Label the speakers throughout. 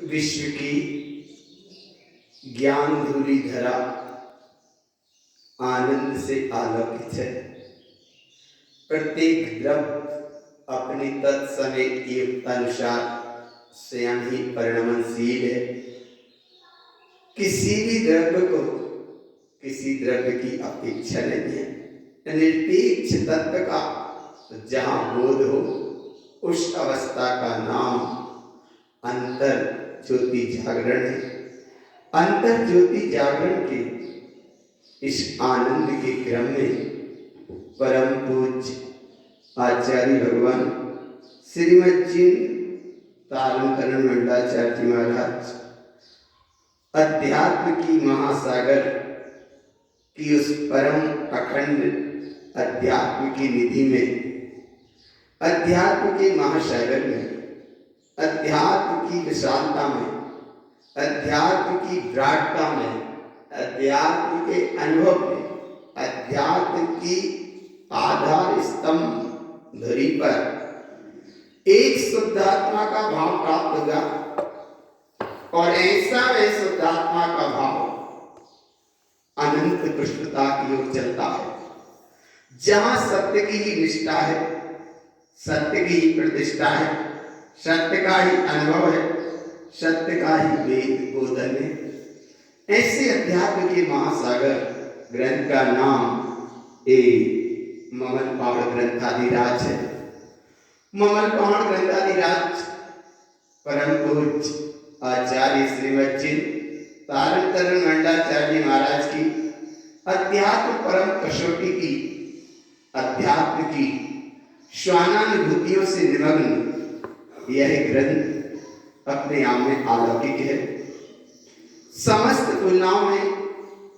Speaker 1: विश्व की ज्ञान धूली धरा आनंद से आलोकित है। प्रत्येक द्रव्य अपनी तत्समय युक्तानुसार स्वयं ही परिणमनशील है। किसी भी द्रव्य को किसी द्रव्य की अपेक्षा नहीं है। निरपेक्ष तत्व का जहाँ बोध हो उस अवस्था का नाम अंतर ज्योति जागरण है। अंतर ज्योति जागरण के इस आनंद के क्रम में परम पूज्य आचार्य भगवान श्रीमद जिन तारण मंडलाचार्य जी महाराज अध्यात्म की महासागर की उस परम अखंड अध्यात्म की निधि में, अध्यात्म के महासागर में, अध्यात्म की विशालता में, अध्यात्म की विराटता में, अध्यात्म के अनुभव में, अध्यात्म की आधार स्तंभ धुरी पर एक शुद्धात्मा का भाव प्राप्त होगा। और ऐसा वह शुद्धात्मा का भाव अनंत पुष्टता की ओर चलता है, जहां सत्य की ही निष्ठा है, सत्य की ही प्रतिष्ठा है, सत्य का ही अनुभव है, सत्य का ही वेद बोधन है। ऐसे अध्यात्म के महासागर ग्रंथ का नाम ममल पहाड़ ग्रंथाधिराज है। ममल पहाड़ ग्रंथाधिराज परम पूज्य आचार्य श्रीमद जिन तारण मंडलाचार्य जी महाराज की अध्यात्म परम कसौटी की, अध्यात्म की स्वानानुभूतियों से निमग्न यह ग्रंथ अपने आप में अलौकिक है। समस्त तुलनाओं में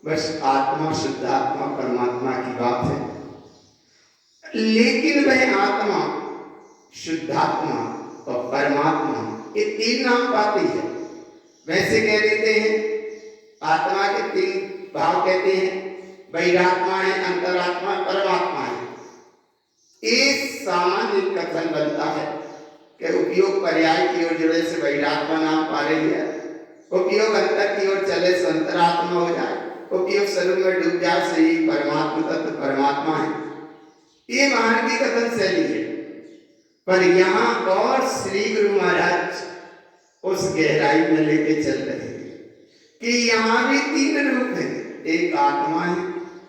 Speaker 1: बस आत्मा, शुद्धात्मा, परमात्मा की बात है, लेकिन वह आत्मा, शुद्धात्मा और परमात्मा ये तीन नाम पाती है। वैसे कह देते हैं आत्मा के तीन भाव कहते हैं, बहिरात्मा है, अंतरात्मा, परमात्मा है। एक सामान्य कथन बनता है कि उपयोग पर्याय की ओर जुड़े से बहिरात्मा नाम पा रही है, उपयोग अंतर की ओर चले से अंतरात्मा हो जाए, उपयोग स्वरूप में डूब जाए से ही परमात्मा तत्व परमात्मा है। ये मानवीय कथन शैली है, पर यहाँ और श्री गुरु महाराज उस गहराई में लेके चल रहे हैं कि यहाँ भी तीन रूप है, एक आत्मा है,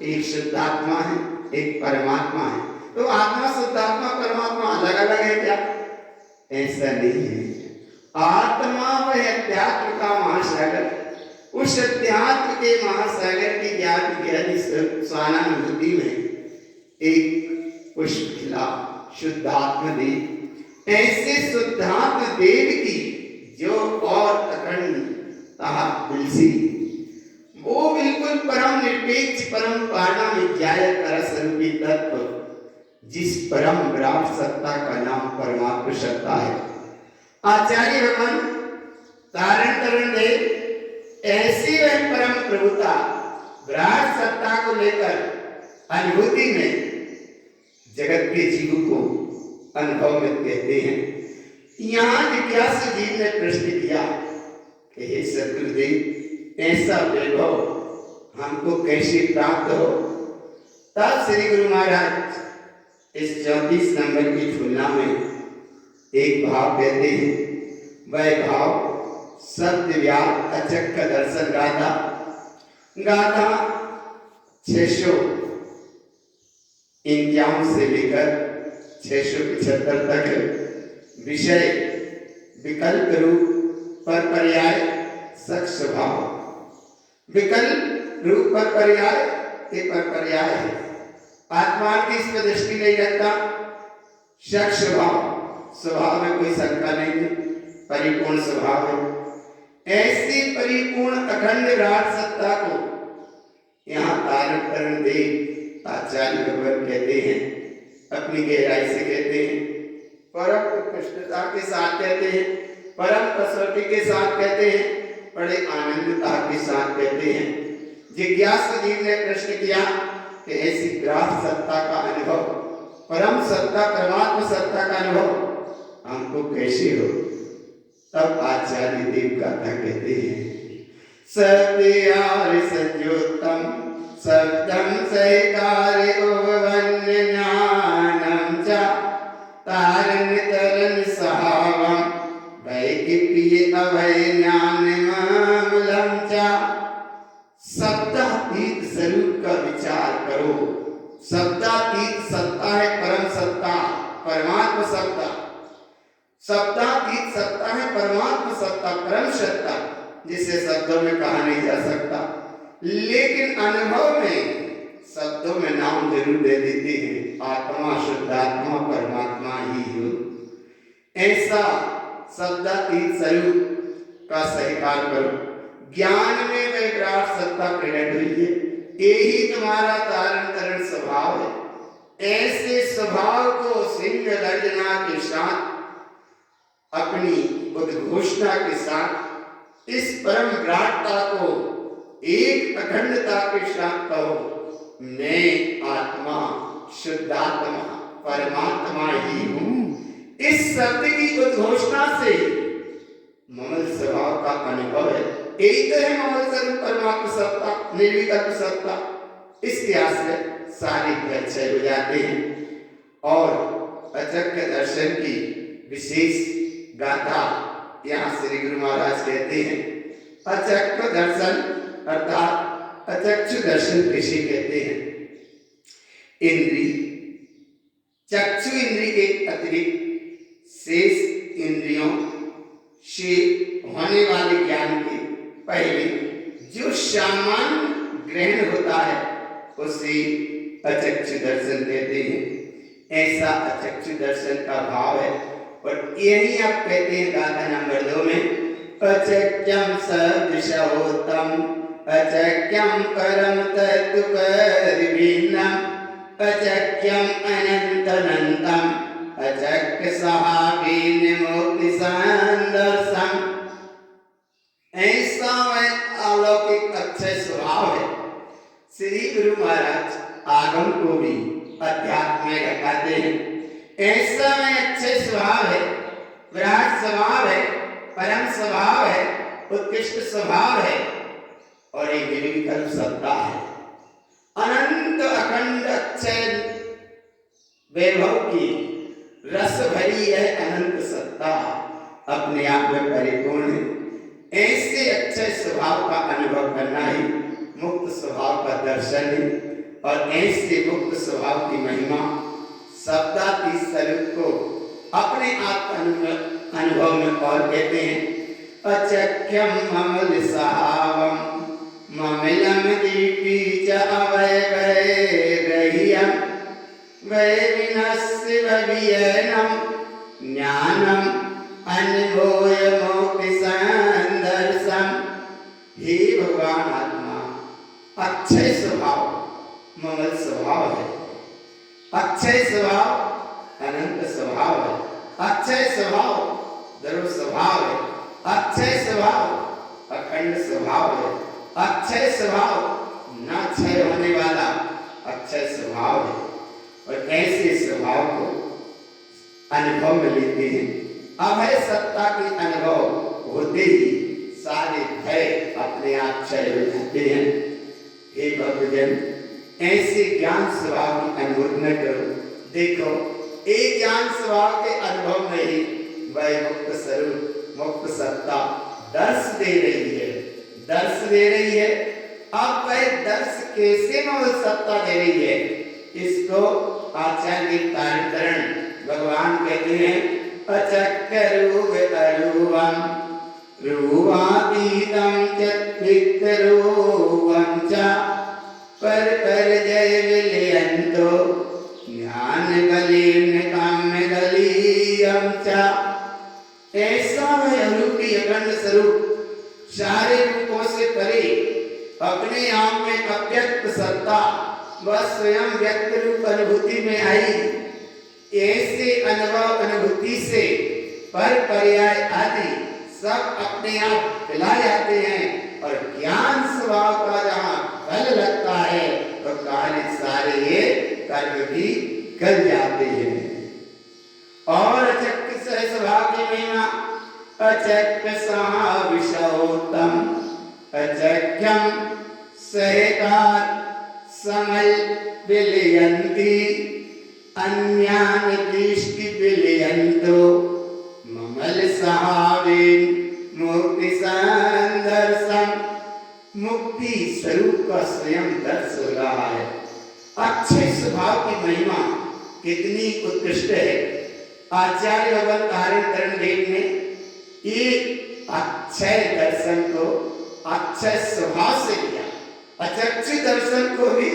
Speaker 1: एक शुद्धात्मा है, एक परमात्मा है। तो आत्मा, शुद्धात्मा, परमात्मा अलग अलग है क्या? ऐसा नहीं है। आत्मा वह अध्यात्म का महासागर, उस अध्यात्म के महासागर की ज्ञान गहरी स्वानानुभूति में एक पुष्प खिला शुद्धात्म देव। ऐसे शुद्धात्म देव की जो और अखंड तुलसी, वो बिल्कुल परम निरपेक्ष, परम पारणामित्याय परस्वरूपी तत्व, जिस परम विराट सत्ता का नाम परमात्मा सत्ता है। आचार्य भगवान तारण देव ऐसी वह परम प्रभुता, विराट सत्ता को लेकर अनुभूति में जगत के जीव को अनुभव में कहते हैं। यहाँ जिज्ञासु जीव ने प्रश्न किया कि हे सदगुरुदेव, ऐसा वैभव हमको कैसे प्राप्त हो? तब श्री गुरु महाराज इस 34 नंबर की तुलना में एक भाव कहते हैं। वह भाव सत्य व्याप अचक्क दर्शन गाथा, गाथा 651 से लेकर 675 तक विषय विकल्प रूप पर पर्याय सच स्वभाव, विकल्प रूप पर पर्याय के पर पर्याय है। आत्मा की इस पर दृष्टि नहीं रखता। सच स्वभाव, स्वभाव में कोई शंका नहीं है, परिपूर्ण स्वभाव है। ऐसी परिपूर्ण अखंड राज सत्ता को यहाँ तारण देव आचार्य भगवान कहते हैं, अपनी गहराई से कहते हैं, परम उत्कृष्टता के साथ कहते हैं, परम कसौटी के साथ कहते हैं, बड़े आनंदता के साथ कहते हैं। जिज्ञासु जीव ने प्रश्न किया कि ऐसी ग्रास सत्ता का अनुभव, परम सत्ता, परमात्मा सत्ता का अनुभव हमको कैसे हो? तब आचार्य देव गाथा कहते हैं, सत्यार संयुक्तम शब्दम सहकार्य उपवन्य ज्ञानम च तारण तरन सहावम वैकिप्य अभय ज्ञान मूलम च। शब्दातीत स्वरूप का विचार करो। शब्दातीत सत्ता है परम सत्ता, परमात्मा सत्ता। शब्दातीत सत्ता है परमात्मा सत्ता, परम सत्ता, जिसे शब्दों में कहा नहीं जा सकता, लेकिन अनुभव में शब्दों में नाम जरूर दे देते हैं। आत्मा शुद्धात्मा परमात्मा ही हो। ऐसा शब्दातीत स्वरूप का सहकार करो। ज्ञान में वह विराट सत्ता प्रकट हुई है, यही तुम्हारा तारण तरण स्वभाव है। ऐसे स्वभाव को सिंह गर्जना के साथ, अपनी उद्घोषणा के साथ, इस परम विराटता को एक अखंडता के साथ कहो, मैं आत्मा शुद्धात्मा परमात्मा ही हूं। इस शब्द की उद्घोषणा से ममल स्वभाव का अनुभव है। यही तो है ममल स्वरूप परमात्मा सत्ता, निर्विकल्प सत्ता। इसके आश्रय सारे भय क्षय हो जाते हैं। और अचक्य दर्शन की विशेष गाथा यहाँ श्री गुरु महाराज कहते हैं। अचक्य दर्शन अर्थात अचक्षु दर्शन किसे कहते हैं? इंद्री, चक्षु इंद्री के अतिरिक्त शेष इंद्रियों से होने वाले ज्ञान के पहले जो सामान्य ग्रहण होता है उसे अचक्षु दर्शन कहते हैं। ऐसा अचक्षु दर्शन का भाव है। और यही आप कहते हैं गाथा नंबर 2 में, अचक्यम सदृशोत्तम अचक्यम परम तत्व परिभिन्नम अचक्यम अनंत अनंतम अचक्य सहावीन मोक्ति संदर्शम। ऐसा वह अलौकिक अक्षय स्वभाव है। श्री गुरु महाराज आगम को भी अध्यात्म में रखाते हैं। ऐसा वह अक्षय स्वभाव है, विराट स्वभाव है, परम स्वभाव है, उत्कृष्ट स्वभाव है और एक निर्विकल्प सत्ता है। अनंत अखंड अक्षय वैभव की रस भरी है अनंत सत्ता अपने आप में परिपूर्ण है। ऐसे अक्षय स्वभाव का अनुभव करना ही मुक्त स्वभाव का दर्शन है। और ऐसे मुक्त स्वभाव की महिमा शब्दातीत स्वरूप को अपने आप अनुभव में और कहते हैं, अचक्यम ममल सहावम ममिलम दीपी च अवयवैर्गह्यम वैविनस्य भवियनम ज्ञानम अनुभूय मोक्ति संदर्शम। हे भगवान आत्मा, अक्षय स्वभाव ममल स्वभाव है। अक्षय स्वभाव अनंत स्वभाव है। अक्षय स्वभाव ध्रुव स्वभाव है। अक्षय स्वभाव अखंड स्वभाव है। अक्षय स्वभाव न क्षय होने वाला अक्षय स्वभाव है। और ऐसे स्वभाव को अनुभव में लेते हैं। अभय सत्ता के अनुभव होते ही सारे भय अपने आप क्षय हो जाते हैं। हे भक्तजन, ऐसे ज्ञान स्वभाव की अनुभूति न करो। देखो, एक ज्ञान स्वभाव के अनुभव में ही वह मुक्त स्वरूप मुक्त सत्ता दर्श दे रही है, दर्श दे रही है। अब वह दर्श कैसे मुक्त सत्ता दे रही है, इसको आचार्य तारण भगवान कहते हैं, अचक्य रूप अरूपम रूपातीतम चित्तरूपम च पर जय विलयंतो ज्ञान गलीन काम्य गलीयम च। ऐसा वह अरूपी अखंड स्वरूप सारे रूपों से परे अपने आप में अव्यक्त सत्ता वह स्वयं व्यक्त रूप अनुभूति में आई। ऐसे अनुभव अनुभूति से पर पर्याय आदि सब अपने आप खिला जाते हैं। और ज्ञान स्वभाव का जहाँ फल लगता है तो कार्य सारे ये कर्म भी कर जाते हैं। और चक्र स्वभाव की महिमा अचक्षसाविषौतम अचख्यम सहकार समल विलयन्ति अन्यान दृष्टि विलयन्तो ममल सहावेन मुक्ति संदर्शन। मुक्ति स्वरूप का स्वयं दर्श हो रहा है। अच्छे स्वभाव की महिमा कितनी उत्कृष्ट है। आचार्य भगवान तारण देव ने ये अक्षय दर्शन को अक्षय स्वभाव से लिया। अचक्षय दर्शन को भी,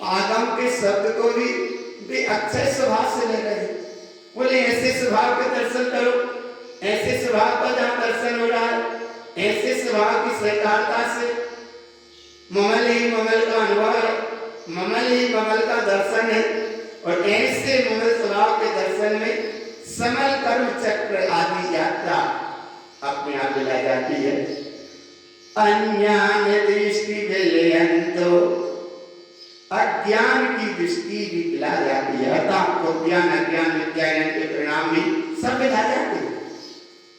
Speaker 1: आगम के शब्द को भी वे अक्षय स्वभाव से ले रहे हैं। बोले ऐसे स्वभाव के दर्शन करो, ऐसे स्वभाव का जहां दर्शन हो रहा है, ऐसे स्वभाव की सहकारता से ममल ही ममल का अनुभव है, ममल ही ममल का दर्शन है। और ऐसे ममल स्वभाव के दर्शन में समल कर्म चक्र आदि यात्रा अपने आप मिला जाती है। अन्यान दृष्टि विलयन्तो, अज्ञान की दृष्टि भी मिला जाती है। अतः तो ज्ञान अज्ञान विज्ञान के परिणाम भी सब मिला जाते हैं।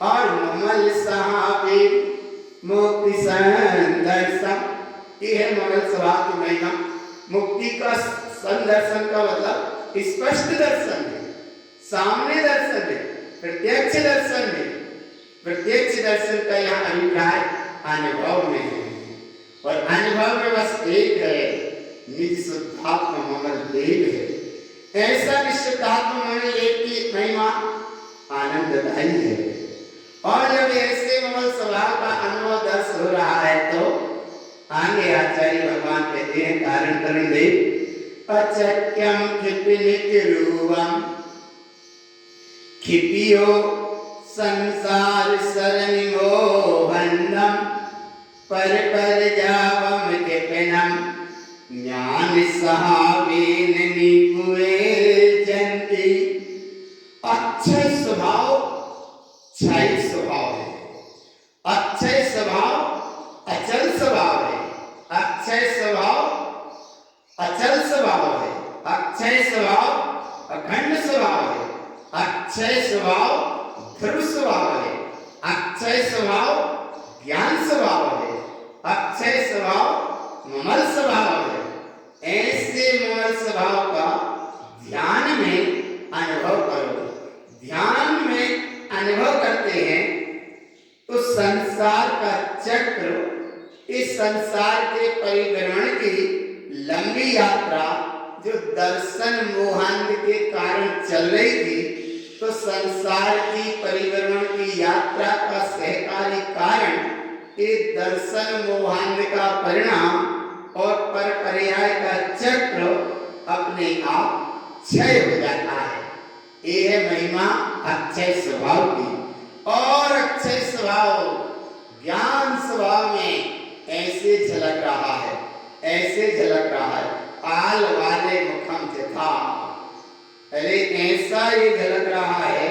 Speaker 1: और ममल सहावे मुक्ति संदर्शन, ये है ममल स्वभाव की महिमा। मुक्ति का संदर्शन का मतलब स्पष्ट दर्शन है, सामने दर्शन है, प्रत्यक्ष दर्शन है। प्रत्यक्ष दर्शन का यहाँ अभिप्राय अनुभव में है। और अनुभव में बस एक है, निज शुद्धात्म ममल देव है। ऐसा विशुद्धात्म ममल देव की महिमा आनंददायी है। और जब ऐसे ममल स्वभाव का अनुभव दर्श हो रहा है तो आगे आचार्य भगवान कहते हैं कारण करण देव, अचक्यम क्षिपिनिक रूपम क्षिपियो संसार सरनिमो बंधम पर जावम क्षिपनम ज्ञान सहावेन निपुए जंती। अक्षय स्वभाव क्षय स्वभाव है, अक्षय स्वभाव अचल स्वभाव है, अक्षय स्वभाव अचल स्वभाव है, अक्षय स्वभाव अखंड स्वभाव है, अक्षय स्वभाव ध्रुव स्वभाव है, अक्षय स्वभाव ज्ञान स्वभाव है, अक्षय स्वभाव ममल स्वभाव है। ऐसे ममल स्वभाव का ध्यान में अनुभव करो। ध्यान में अनुभव करते हैं तो संसार का चक्र, इस संसार के परिभ्रमण की लंबी यात्रा जो दर्शन मोहांध के कारण चल रही थी, तो संसार की परिभ्रमण की यात्रा का सहकारी कारण ये दर्शन मोहांध का परिणाम और पर पर्याय का चक्र अपने आप क्षय हो जाता है। ये है महिमा अक्षय स्वभाव की। और अक्षय स्वभाव ज्ञान स्वभाव में ऐसे झलक रहा है, ऐसे झलक रहा है। आल वाले मुखम था, अरे ऐसा ये झलक रहा है।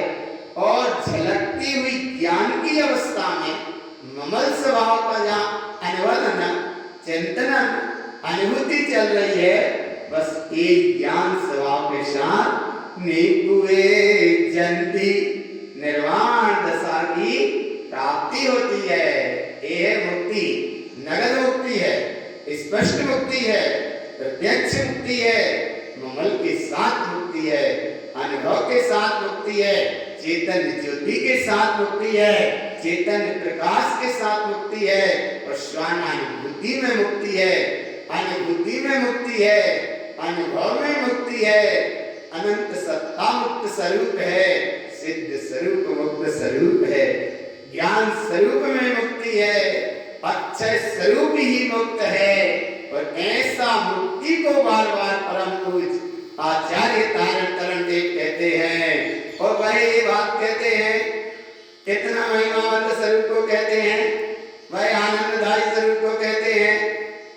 Speaker 1: और झलकती हुई ज्ञान की अवस्था में ममल स्वभाव का जहाँ अनुवादन चिंतन अनुभूति चल रही है, बस एक ज्ञान स्वभाव के साथ निपुए जंती निर्वाण दशा की प्राप्ति होती है। यह मुक्ति नगद मुक्ति है, स्पष्ट मुक्ति है, प्रत्यक्ष मुक्ति है, ममल के साथ मुक्ति है, अनुभव के साथ मुक्ति है, चेतन ज्योति के साथ मुक्ति है, चेतन प्रकाश के साथ मुक्ति है, और स्वानुभूति में मुक्ति है, अनुभूति में मुक्ति है, अनुभव में मुक्ति है, अनंत सत्ता मुक्त स्वरूप है, सिद्ध स्वरूप मुक्त स्वरूप है, ज्ञान स्वरूप में मुक्ति है, अक्षय स्वरूप ही मुक्त है। और ऐसा मुक्ति को बार बार परम पूज्य आचार्य तारण तरण देव कहते हैं। और वही बात कहते हैं, कितना महिमावंत स्वरूप को कहते हैं, वह आनंददायी स्वरूप को कहते हैं।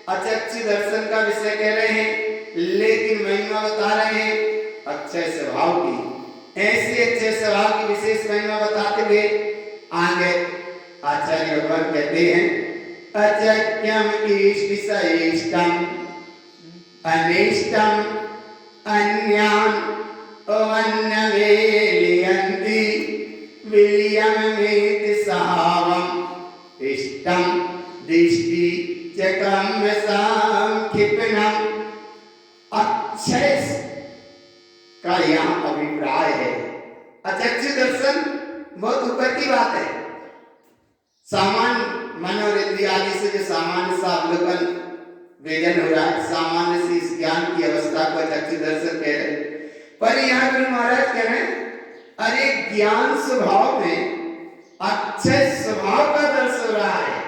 Speaker 1: अचक्षय दर्शन का विषय कह रहे हैं, लेकिन महिमा बता रहे हैं अक्षय स्वभाव की। ऐसी अक्षय स्वभाव की विशेष महिमा बताते हुए आगे आचार्य भगवान कहते हैं, अचक्यम इष्ट सइष्टम अनिष्टम अन्यान अवन्नवेलियन्ति विलियम मेति इष्टम दृष्टि चकम संक्षिप्तम। अक्षय का यहाँ अभिप्राय है। अचक्षु दर्शन बहुत ऊपर की बात है। सामान्य मनोरंजन आदि से जो सामान्य सा अवलोकन वेदन हो रहा है, सामान्य से इस ज्ञान की अवस्था को चक्षु दर्शन कह रहे। पर यहाँ गुरु महाराज कह रहे हैं, अरे ज्ञान स्वभाव में अक्षय स्वभाव का दर्शन हो रहा है।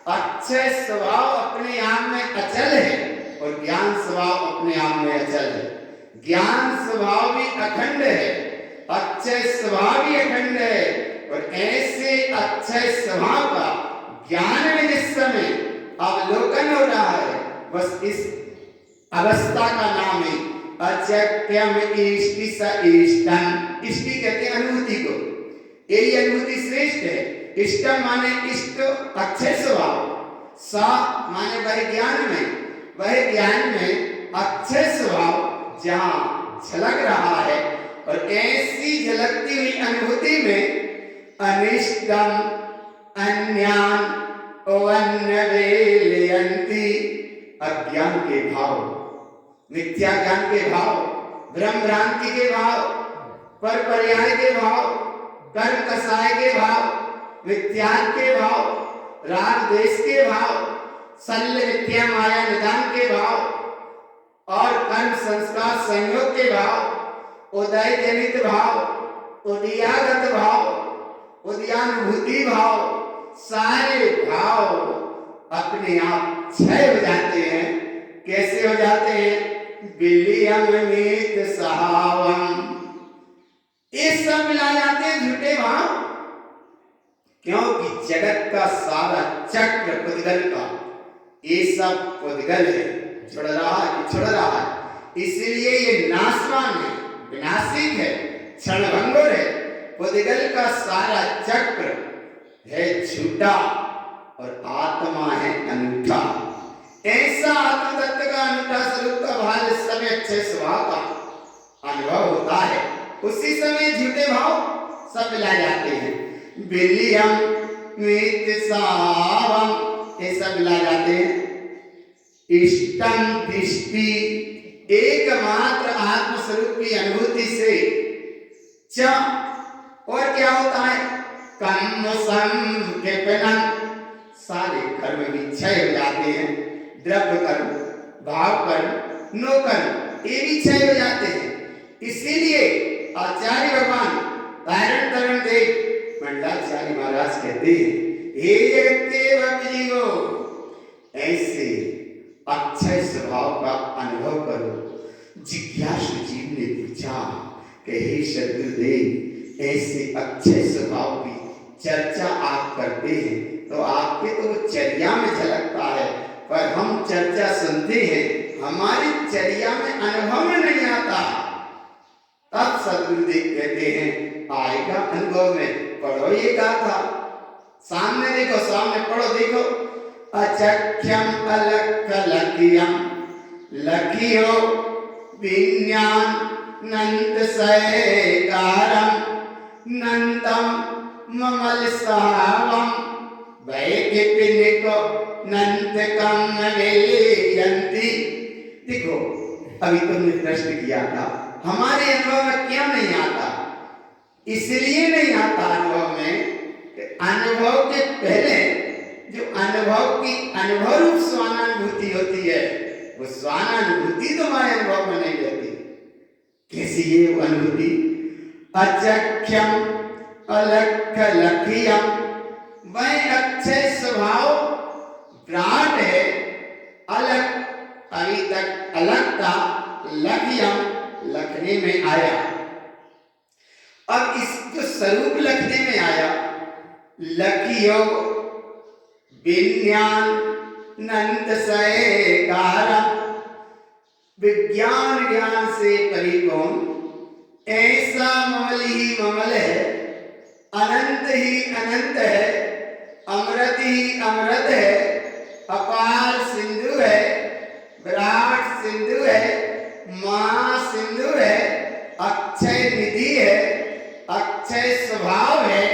Speaker 1: अक्षय स्वभाव अपने आप में अचल है और ज्ञान स्वभाव अपने आप में अचल है। ज्ञान स्वभाव भी अखंड है, अक्षय स्वभाव भी अखंड है। और ऐसे अक्षय स्वभाव का ज्ञान में जिस समय अवलोकन हो रहा है, बस इस अवस्था का नाम है अचक्यम इष्टि स इष्टम। इष्टि कहते हैं अनुभूति को, यही अनुभूति श्रेष्ठ है। इष्टम माने इष्ट अक्षय स्वभाव, सा माने वह ज्ञान में अक्षय स्वभाव जहाँ झलक रहा है। और ऐसी झलकती हुई अनुभूति में अनिष्टम अन्यान अन्वेलयन्ति, अज्ञान के भाव, मिथ्या ज्ञान के भाव, भ्रम भ्रांति के भाव, पर पर्याय के भाव, कर्म कसाय के भाव, मिथ्यात्व के भाव, राग द्वेष के भाव, शल्य मिथ्या माया निदान के भाव और कर्म संस्कार संयोग के भाव, उदय जनित भाव, उदयागत भाव, उदयानुभूति भाव, सारे भाव अपने आप क्षय हो जाते हैं। कैसे हो जाते हैं? विलियम मीत सहावम, ये सब मिला जाते हैं झूठे भाव। क्योंकि जगत का सारा चक्र पुद्गल का, ये सब पुद्गल है, छोड़ रहा है, इसलिए ये नाशवान है, विनाशिक है, क्षणभंगुर है। पुद्गल का सारा चक्र है झूठा और आत्मा है अनूठा। ऐसा आत्म तत्व का अनूठा स्वरूप का भाव इस समय अक्षय स्वभाव का अनुभव होता है, उसी समय झूठे भाव सब मिला जाते हैं। विलियम मीत सावम, ये सब मिला जाते हैं। इष्टम दृष्टि, एकमात्र आत्म स्वरूप की अनुभूति से च, और क्या होता है? कर्म संक्षिप्तम, सारे कर्म भी क्षय हो जाते हैं। द्रव्य कर्म, भाव कर्म, नो कर्म, ये भी क्षय हो जाते हैं। इसीलिए आचार्य भगवान तारण तरण देव मंडलाचार्य महाराज कहते हैं, हे जगत के भक्त जीवो, ऐसे अक्षय स्वभाव का अनुभव करो। जिज्ञासु जीव ने पूछा कि हे सद्गुरुदेव, ऐसे अक्षय स्वभाव की चर्चा आप करते हैं तो आपके तो वो चर्या में झलकता है, पर हम चर्चा सुनते हैं, हमारी चर्या में अनुभव में नहीं आता। तब सद्गुरुदेव कहते हैं, आएगा अनुभव में, पढ़ो ये गाथा, सामने देखो, सामने पढ़ो, देखो। अचख्यम अलख लकियम, लकियो विज्ञान नंद सैकारम, नंदम ममल सहावम, वैकिपिनिको नंदकम वेलयन्ति। देखो, अभी तुमने प्रश्न किया था, हमारे अनुभव में क्यों नहीं आता? इसलिए नहीं आता अनुभव में, अनुभव के पहले जो अनुभव की अनुभव रूप स्वानानुभूति होती है, वो स्वानानुभूति तुम्हारे अनुभव में नहीं रहती। कैसी ये अनुभूति? अचख्यम अलख लखियम, वह अक्षय स्वभाव विराट है, अलग अभी तक अलग था, लखियम लखने में आया। अब इसको स्वरूप लखने में आया, लखियो विज्ञान नंद सैकारम, विज्ञान ज्ञान से परिपूर्ण, ऐसा ममल ही ममल है, अनंत ही अनंत है, अमृत ही अमृत है, अपार सिंधु है, विराट सिंधु है, महा सिंधु है, अक्षय निधि है, अक्षय स्वभाव है,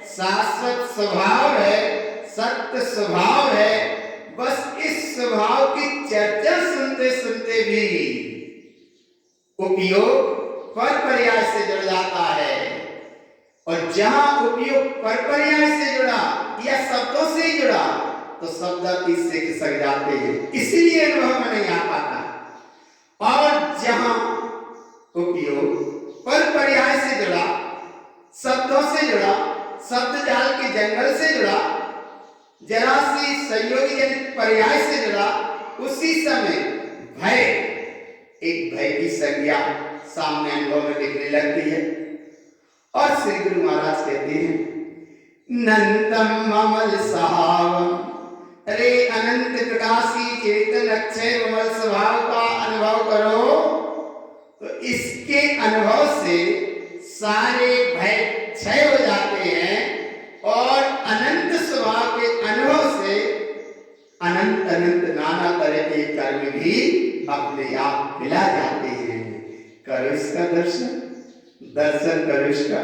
Speaker 1: शाश्वत स्वभाव है, सत्य स्वभाव है, बस इस स्वभाव की चर्चा सुनते सुनते भी उपयोग पर पर्याय से जुड़ जाता है। और जहां उपयोग पर पर्याय से जुड़ा या शब्दों से ही जुड़ा तो शब्द इससे खिसक जाते हैं, इसलिए अनुभव में नहीं आ पाता। और जहां उपयोग पर पर्याय से जुड़ा, शब्दों से जुड़ा, शब्द जाल के जंगल से जुड़ा, जरा सी संयोगी पर्याय से जुड़ा, उसी समय भय, एक भय की संज्ञा सामने अनुभव में दिखने लगती है। और श्री गुरु महाराज कहते हैं नंदम अमल सहावम, अरे अनंत प्रकाशी चेतन अक्षय अमल स्वभाव का अनुभव करो, तो इसके अनुभव से सारे भय क्षय हो जाते हैं और अनंत स्वभाव के अनुभव से अनंत अनंत नाना तरह के कर्म भी अपने आप मिला जाते हैं। करो इसका दर्शन, दर्शन करो इसका।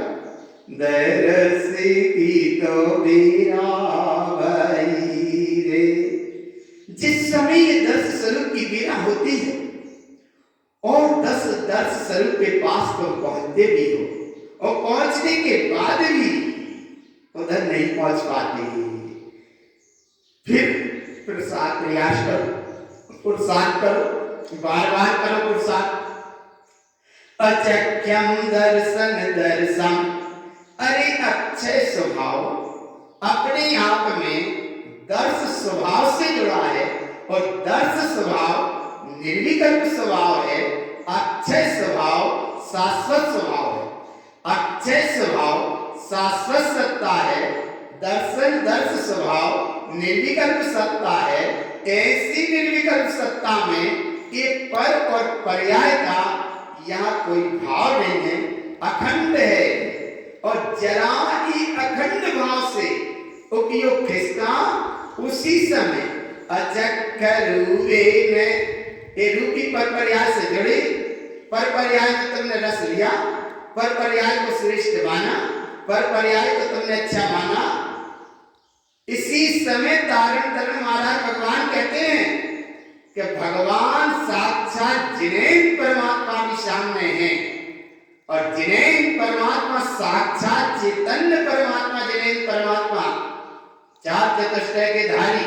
Speaker 1: दरसी की तो मेरा भाई रे, जिस समय ये दर्श स्वरूप की बेरा होती है और दर्श स्वरूप के पास तो पहुंचते भी हो और पहुंचने के बाद भी उधर नहीं पहुंच पाते, फिर प्रसाद प्रयास करो, पुरुषार्थ करो, बार बार करो पुरुषार्थ। अचक्यम दर्शन दर्शम, अरे अक्षय स्वभाव अपने आप में दर्श स्वभाव से जुड़ा है और दर्श स्वभाव निर्विकल्प स्वभाव है, अक्षय स्वभाव शाश्वत स्वभाव है। अक्षय स्वभाव शाश्वत सत्ता है, दर्शन दर्श स्वभाव निर्विकल्प सत्ता है। ऐसी निर्विकल्प सत्ता में ये पर और पर्याय का यहाँ कोई भाव नहीं है, अखंड है। और जरा ही अखंड भाव से उपयोग खिसका, उसी समय अचक्कर रूपे में ये रूपी पर पर्याय से जुड़ी, पर पर्याय में तुमने रस लिया, पर पर्याय को श्रेष्ठ माना, पर पर्याय को तुमने अच्छा माना। इसी समय तारण तरण महाराज भगवान कहते हैं कि भगवान साक्षात जिनेन्द्र परमात्मा भी सामने है और जिनेन्द्र परमात्मा साक्षात चैतन्य परमात्मा, जिनेन्द्र परमात्मा चार चतुष्टय के धारी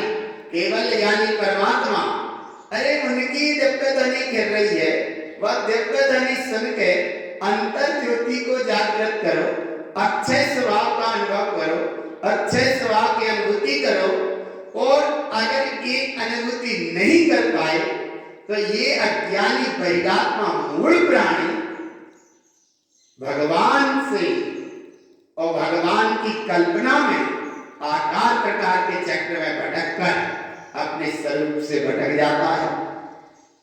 Speaker 1: केवल ज्ञानी परमात्मा, अरे उनकी दिव्य ध्वनि खेल रही है, वह दिव्य ध्वनि सुन के अंतर ज्योति को जागृत करो, अक्षय स्वभाव का अनुभव करो, अक्षय स्वभाव की अनुभूति करो। और अगर ये अनुभूति नहीं कर पाए तो ये अज्ञानी बहिरात्मा मूल प्राणी भगवान से और भगवान की कल्पना में आकार प्रकार के चक्र में भटक कर अपने स्वरूप से भटक जाता है।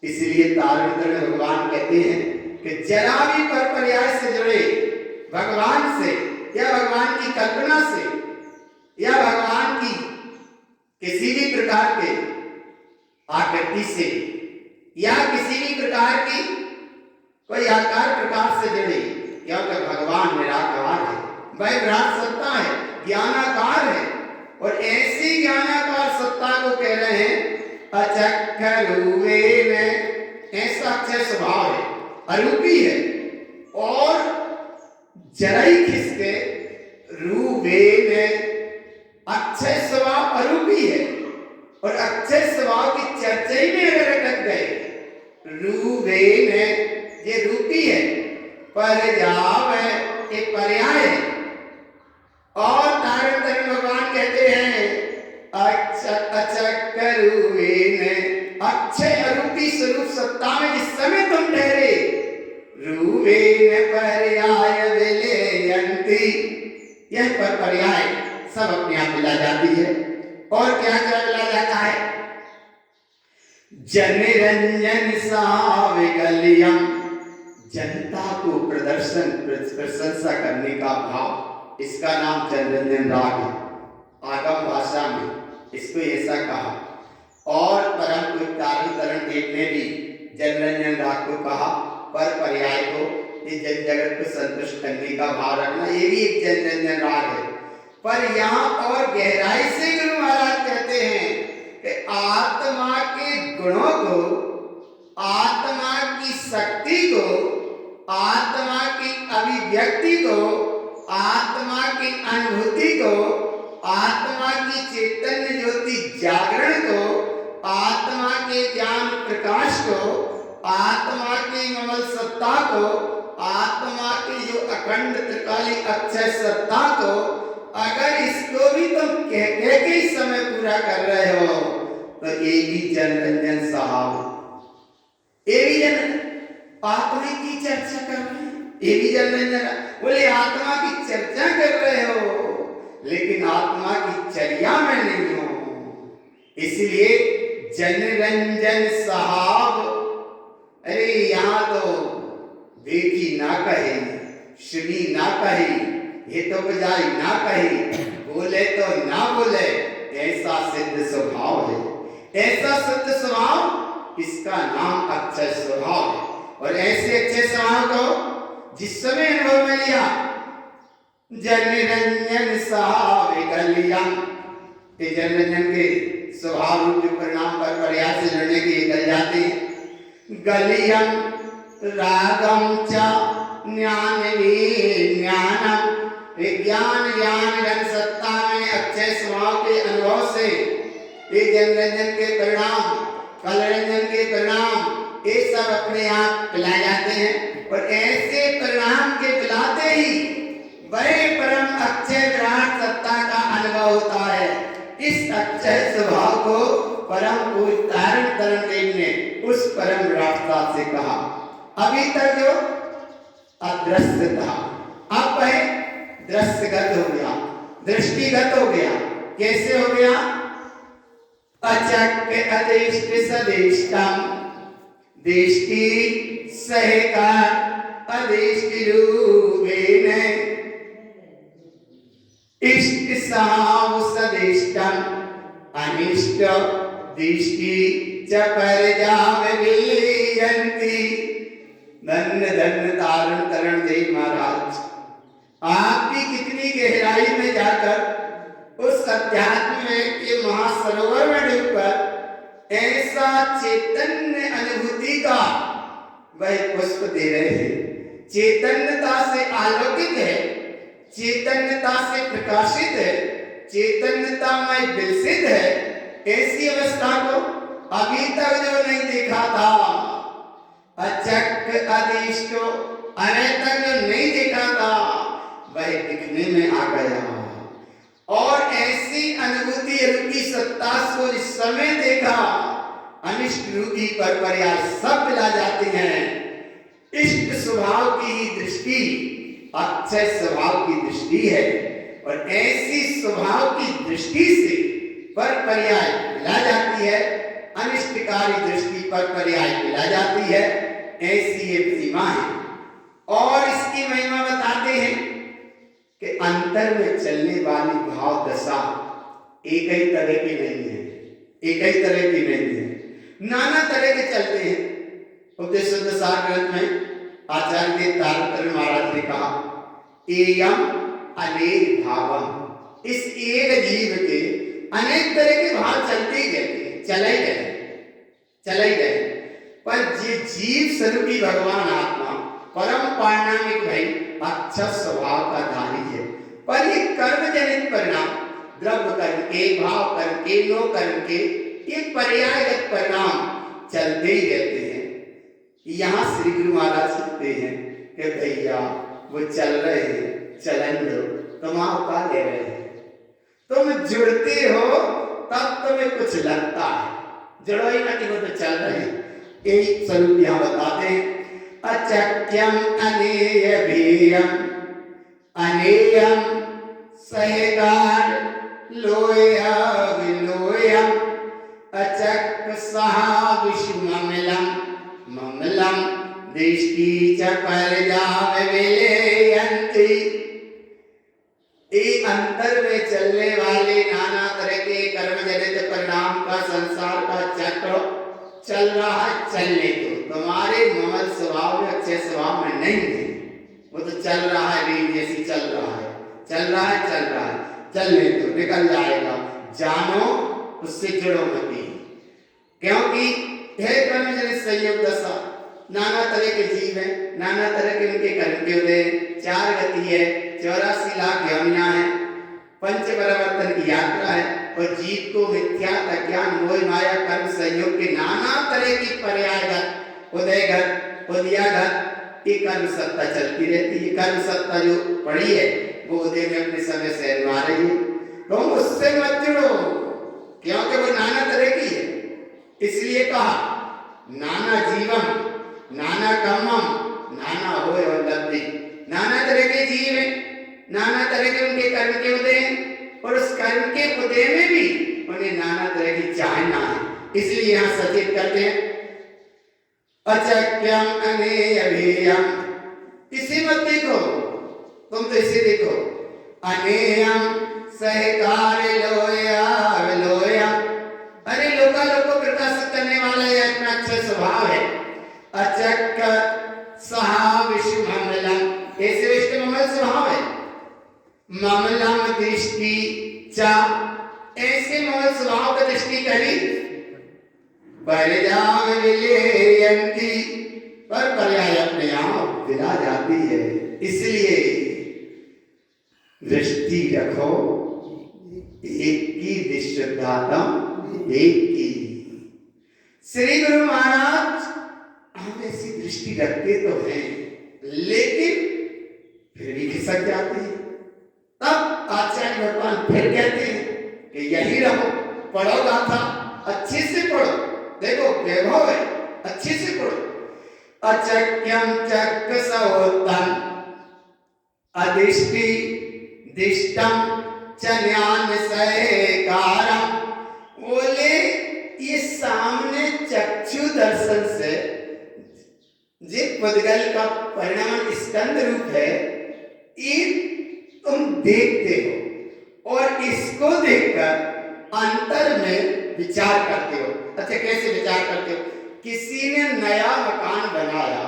Speaker 1: इसलिए तारण भगवान कहते हैं कि जरा भी पर पर्याय से जुड़े भगवान से या भगवान की कल्पना से या भगवान की किसी भी प्रकार के आकृति से या किसी भी प्रकार की कोई आकार प्रकार से जुड़े, क्योंकि भगवान निराकार है, वह विराट सत्ता है, ज्ञानाकार है। और ऐसी ज्ञानाकार सत्ता को कह रहे हैं अचक्कर रूपे में, ऐसा अक्षय स्वभाव है, अरूपी है और जरा ही खिसके रूपे में, अक्षय स्वभाव अरूपी है और अक्षय स्वभाव की चर्चा ही में अगर अटक गए, रूपे में ये रूपी है, पर जाव है ये पर्याय है। और तारण तरण भगवान कहते हैं अचक्कर रूपे में, अक्षय अरूपी स्वरूप सत्ता में जिस समय तुम ठहरे, रूपे में पर्याय विलयन्ति, यह पर पर्याय सब अपने आप मिला जाती है। और क्या क्या मिला जाता है? जनरंजन साविगल्यम, जनता को प्रदर्शन प्रशंसा करने का भाव, इसका नाम जनरंजन राग है। आगम भाषा में इसको ऐसा कहा और परम तारण तरण देव ने भी जनरंजन राग को कहा, पर पर्याय को जन जगत को संतुष्ट करने का भाव रखना, ये भी एक जनरंजन राग है। पर यहाँ और गहराई से गुरु महाराज आत्मा की अभिव्यक्ति को, आत्मा की अनुभूति को, आत्मा की चैतन्य ज्योति जागरण को, आत्मा के ज्ञान प्रकाश को, आत्मा की ममल सत्ता को, आत्मा की जो अखंड त्रिकाली अक्षय सत्ता को, अगर इसको भी तुम कह के ही समय पूरा कर रहे हो तो ये भी जनरंजन साहब, ये भी जन आत्मा की चर्चा कर रहे हैं, ये भी जनरंजन बोले आत्मा की चर्चा कर रहे हो लेकिन आत्मा की चर्या में नहीं हो, इसलिए जनरंजन साहब। अरे यहाँ तो देखी ना कहे, सुनी ना कहे, ये तो बजाई ना कहे, बोले तो ना बोले, ऐसा सिद्ध स्वभाव है, ऐसा सिद्ध स्वभाव, इसका नाम अक्षय स्वभाव है। और ऐसे अच्छे स्वभाव को जिस समय अनुभव में लिया, जनरंजन साहब गलियम, ये जनरंजन के स्वभाव रूप जो परिणाम पर प्रयास से लड़ने के गल जाते हैं। गलियम रागम च ज्ञान ज्ञानम, विज्ञान ज्ञान घन सत्ता में अक्षय स्वभाव के अनुभव से ये जनरंजन के परिणाम, कलरंजन के परिणाम, ये सब अपने आप पिलाए जाते हैं। और ऐसे परिणाम के पिलाते ही वही परम अक्षय विराट सत्ता का अनुभव होता है। इस अक्षय स्वभाव को परम पूज्य तारण तरण देव ने उस परम विराटता से कहा। अभी तक जो अदृश्य था, अब है दृश्यगत हो गया, दृष्टिगत हो गया। कैसे हो गया? अचक्य अदेष्ट सदेष्टम, दृष्टि सहकार अदेष्टि रूपेण, इष्ट साव सदेष्टम अनिष्ट दृष्टि च परजाम विलीयन्ति। धन्य धन्य तारण तरण देव महाराज, आप भी कितनी गहराई में जाकर उस अध्यात्म में के महासरोवर में डूबकर ऐसा चैतन्य अनुभूति का वह पुष्प दे रहे हैं। चैतन्यता से आलोकित है, चैतन्यता से प्रकाशित है, चैतन्यता में विलसित है। ऐसी अवस्था को अभी तक जो नहीं देखा था, अचक्र अधिष्टो, अरे तक जो नहीं देखा था वह दिखने में आ गया। और ऐसी अनुभूति रूपी सत्ता को इस समय देखा, अनिष्ट रूपी पर पर्याय सब मिला जाते हैं। इष्ट स्वभाव की ही दृष्टि अक्षय स्वभाव की दृष्टि है, और ऐसी स्वभाव की दृष्टि से पर पर्याय मिला जाती है, अनिष्टकारी दृष्टि पर पर्याय मिला जाती है। ऐसी ये सीमा है। और इसकी महिमा बताते हैं कि अंतर में चलने वाली भाव दशा एक ही तरह की नहीं है, एक ही तरह की नहीं है, नाना तरह के चलते हैं। उपदेश शुद्ध सार ग्रंथ में आचार्य के तारतम्य महाराज ने कहा, एयम अनेक भावम, इस एक जीव के अनेक तरह के भाव चलते ही गए, चले गए, पर ये जीव स्वरूपी भगवान आत्मा परम पारणामिक भाई अच्छा स्वभाव का धारी है। पर ये कर्म जनित परिणाम, द्रव्य कर्म के, भाव कर्म के, नो कर्म के, ये पर्यायगत परिणाम चलते ही रहते हैं। यहाँ श्री गुरु महाराज कहते हैं कि भैया वो चल रहे हैं, चलन दो, तुम का ले रहे हैं, तुम जुड़ते हो तब तुम्हें कुछ लगता है, जड़ो ही ना कि वो तो चल रहे हैं। यही स्वरूप यहाँ बताते हैं। अचक्यम अनेय भीयम, अनेयम सहकार लोया विलोयम, अचक्य सहा विषुममलम, ममलम दृष्टि च परजाम विलेयन्ति। एक अंतर में चलने वाले नाना तरह के कर्म जनित परिणाम का संसार का चक्र चल रहा है, चलने दो। तुम्हारे ममल स्वभाव में, अच्छे स्वभाव में नहीं है, वो तो चल रहा है, रील जैसी चल रहा है, चलने दो, निकल जाएगा। जानो उससे जुड़ो मत, क्योंकि है कर्म जनित संयोग दशा, नाना तरह के जीव हैं, नाना तरह के उनके कर्म के उदय, 4 गति है, 84 लाख योनियां हैं, पंच परिवर्तन की यात्रा है, और जीव को मिथ्या अज्ञान मोह माया कर्म संयोग के नाना तरह की पर्यायगत उदयगत उदयागत ये कर्म सत्ता चलती रहती है। कर्म सत्ता जो पड़ी है वो उदय में अपने समय से अनिवा रही है, तो उससे मत जुड़ो क्योंकि वो नाना तरह की है। इसलिए कहा नाना जीवम नाना कर्मम नाना होय वल्लभि, नाना तरह के जीव हैं, नाना तरह के उनके कर्म के उदय हैं, और उस कर्म के उदय में भी उन्हें नाना तरह की चाहना है। इसलिए यहाँ सचेत करते हैं अचक्यम अनेयभेयम, इसे मत देखो, तुम तो इसे देखो अनेयम सहकार्य लोया लोया, अरे लोका लोको प्रकाशित करने वाला यह इतना अच्छा स्वभाव है। अचक्य सहा विश्व मंगलम, ऐसे विश्व मंगल स्वभाव है। ममलम दृष्टि चा, ऐसे मंगल स्वभाव का दृष्टि करी परिजाम विलेयंती, पर पर्याय अपने आप विला जाती है। इसलिए दृष्टि रखो एक की विशुद्धात्म एक की। श्री गुरु महाराज हम ऐसी दृष्टि रखते तो हैं लेकिन फिर भी खिसक जाते हैं। तब आचार्य भगवान फिर कहते हैं कि यही रहो, पढ़ो गाथा, अच्छे से पढ़ो, देखो वैभव है, अच्छे से पढ़ो। अचक्यम चक्र सहोत्तम अधिष्टि दिष्टम च ज्ञान सहकारम, बोले ये सामने चक्षु दर्शन से जिस पुद्गल का परिणाम स्कंद रूप है ये तुम देखते हो और इसको देखकर अंतर में विचार करते हो। अच्छा कैसे विचार करते हो? किसी ने नया मकान बनाया,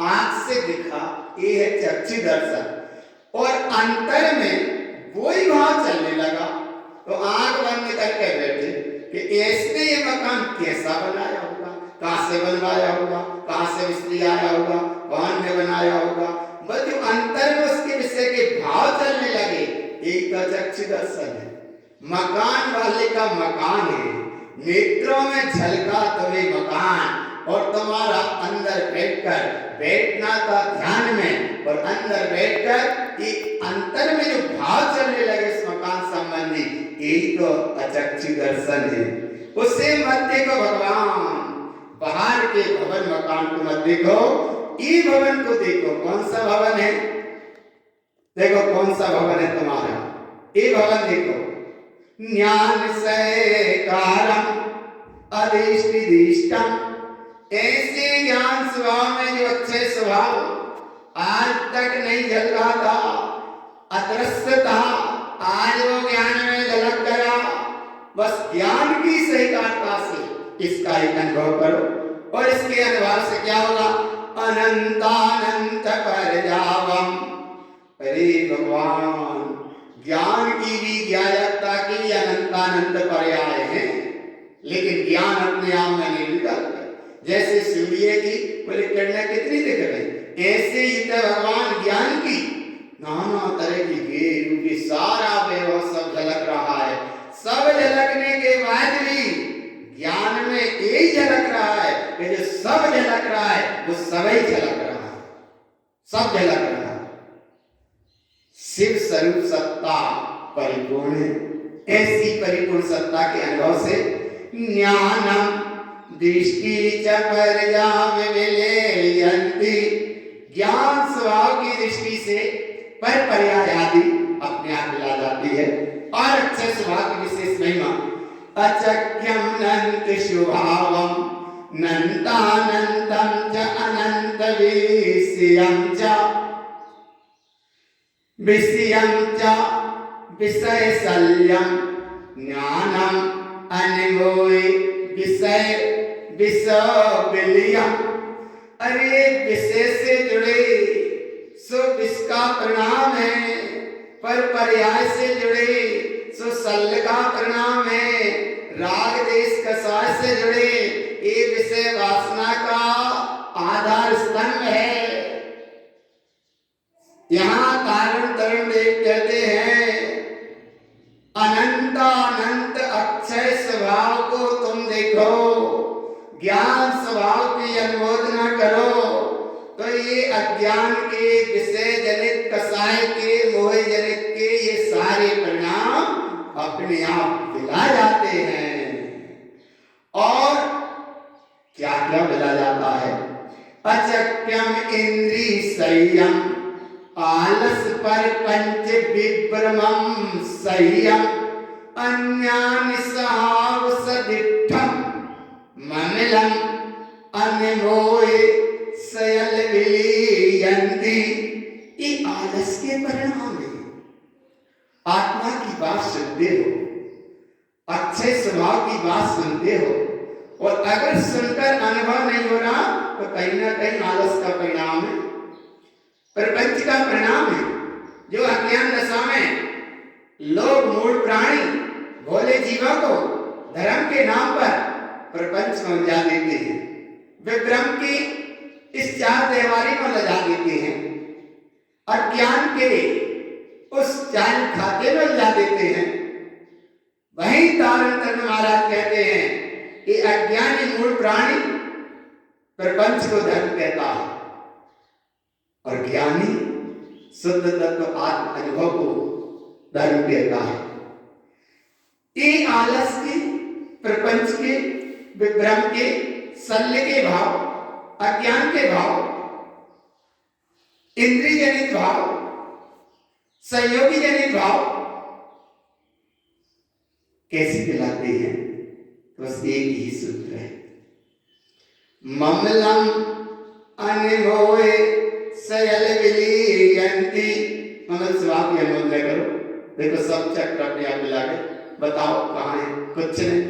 Speaker 1: आंख से दिखा, ये है चक्षु दर्शन, और अंतर में वही भाव चलने लगा तो आंख बंद करके बैठे कि ऐसे ये मकान कैसा बनाया होगा, कहां से बनवाया होगा, कहां से मिस्त्री आया होगा, कौन ने बनाया होगा, बस जो अंतर में उसके विषय के भाव चलने लगे, एक तो चक्षु दर्शन है। मकान वाले का मकान है, नेत्रों में झलका तुम्हें मकान, और तुम्हारा अंदर बैठकर बैठना था ध्यान में, और अंदर बैठकर ये अंतर में जो भाव चलने लगे इस मकान संबंधी, यही तो अचक्षु दर्शन है। उसे मत देखो भगवान, बाहर के भवन मकान को मत देखो, ये भवन को देखो। कौन सा भवन है? देखो कौन सा भवन है तुम्हारा, ये भवन देखो। ज्ञान सहकारम अधिष्टि दिष्टम, ऐसे ज्ञान स्वभाव में जो अच्छे स्वभाव आज तक नहीं झल रहा था, अदृश्य था, आज वो ज्ञान में झलक गया। बस ज्ञान की सहकारता से इसका एक अनुभव करो, और इसके अनुभव से क्या होगा? अनंतानंत परजावम। अरे भगवान, ज्ञान की भी ज्ञायकता की अनंतानंत पर्याय है, लेकिन ज्ञान अपने आप में नहीं निकलता। जैसे सूर्य की बोले किरणें कितनी दिख रही, ऐसे ही तो भगवान ज्ञान की नाना तरह की गेरू की सारा वैभव सब झलक रहा है। सब झलकने के बाद भी ज्ञान में यही झलक रहा है कि जो सब झलक रहा है वो सब ही झलक रहा है, सब झलक रहा है। शिव स्वरूप सत्ता परिपूर्ण है, ऐसी परिपूर्ण सत्ता के अनुभव से ज्ञानम दृष्टि च परजाम विलेयन्ति, ज्ञान स्वभाव की दृष्टि से पर पर्याय आदि अपने आप मिला जाती है, और अच्छे स्वभाव की विशेष महिमा। अचक्यम नंत शुभावम नंतानंतम च अनंत विषयम च विषय शल्यम ज्ञानम अनमोय विषय विषयम। अरे विषय से जुड़े सो विष का परिणाम है, पर पर्याय से जुड़े सो शल्य का परिणाम है। राग देश कसाय से जुड़े ये विषय वासना का आधार स्तंभ है। यहाँ तारण तरण देव कहते हैं अनंत अनंत अक्षय स्वभाव को तुम देखो, ज्ञान स्वभाव की अनुमोदना करो, तो ये अज्ञान के विषय जनित कसाय के मोह जनित के ये सारे परिणाम अपने आप मिला जाते हैं। और क्या क्या मिला जाता है? अचक्यम इंद्री संयम, आलस पर पंच विभ्रमम संयम, अन्यानि सहाव सदिष्ठम ममिलम अनिमोहे सयल विलीयन्ति। ये आलस के परिणाम है। आत्मा की बात सुनते हो, अच्छे स्वभाव की बात सुनते हो, और अगर सुनकर अनुभव नहीं हो रहा तो कहीं ना कहीं आलस का परिणाम है, प्रपंच का परिणाम है। जो अज्ञान दशा में लोग मूल प्राणी भोले जीवों को धर्म के नाम पर प्रपंच में उलझा देते हैं, विभ्रम की इस चार दीवारी में लगा देते हैं, अज्ञान के उस चार खाते में उलझा देते हैं। वहीं तारण तरण महाराज कहते हैं कि अज्ञानी मूल प्राणी प्रपंच को धर्म कहता है, और ज्ञानी शुद्ध तत्व आत्म अनुभव को धर्म कहता है। ये आलस के, प्रपंच के, विभ्रम के, शल्य के भाव, अज्ञान के भाव, इंद्रिय जनित भाव, संयोगी जनित भाव कैसे कहलाते हैं? बस एक ही सूत्र है, ममलम अनिमोहे सयल विलीयन्ति। ममल स्वभाव की अनुमोदना करो। देखो सब चक्र अपने आप मिला के बताओ कहाँ है? कुछ नहीं।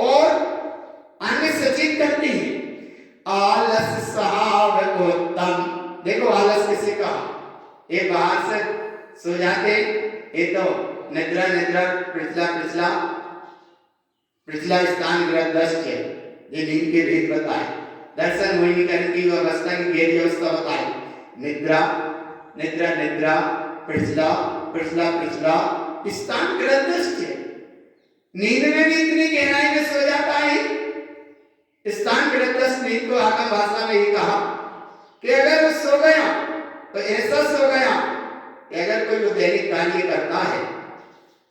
Speaker 1: और अन्य सचेत करती है आलस सहाव उत्तम। देखो आलस किसे कहा? ये बाहर से सो जाके ये तो निद्रा निद्रा पिछला स्थान ग्रह दृष्ट है, ये नींद के भेद बताए, दर्शन मोहिनी करने की अवस्था की गहरी अवस्था बताई। निद्रा निद्रा निद्रा पिछला स्थान ग्रह दृष्ट है। नींद में भी इतनी गहराई में सो जाता है। स्थान ग्रह दृष्ट नींद को आगम भाषा में ही कहा कि अगर वो सो गया तो ऐसा सो गया कि अगर कोई वो दैनिक कार्य करता है,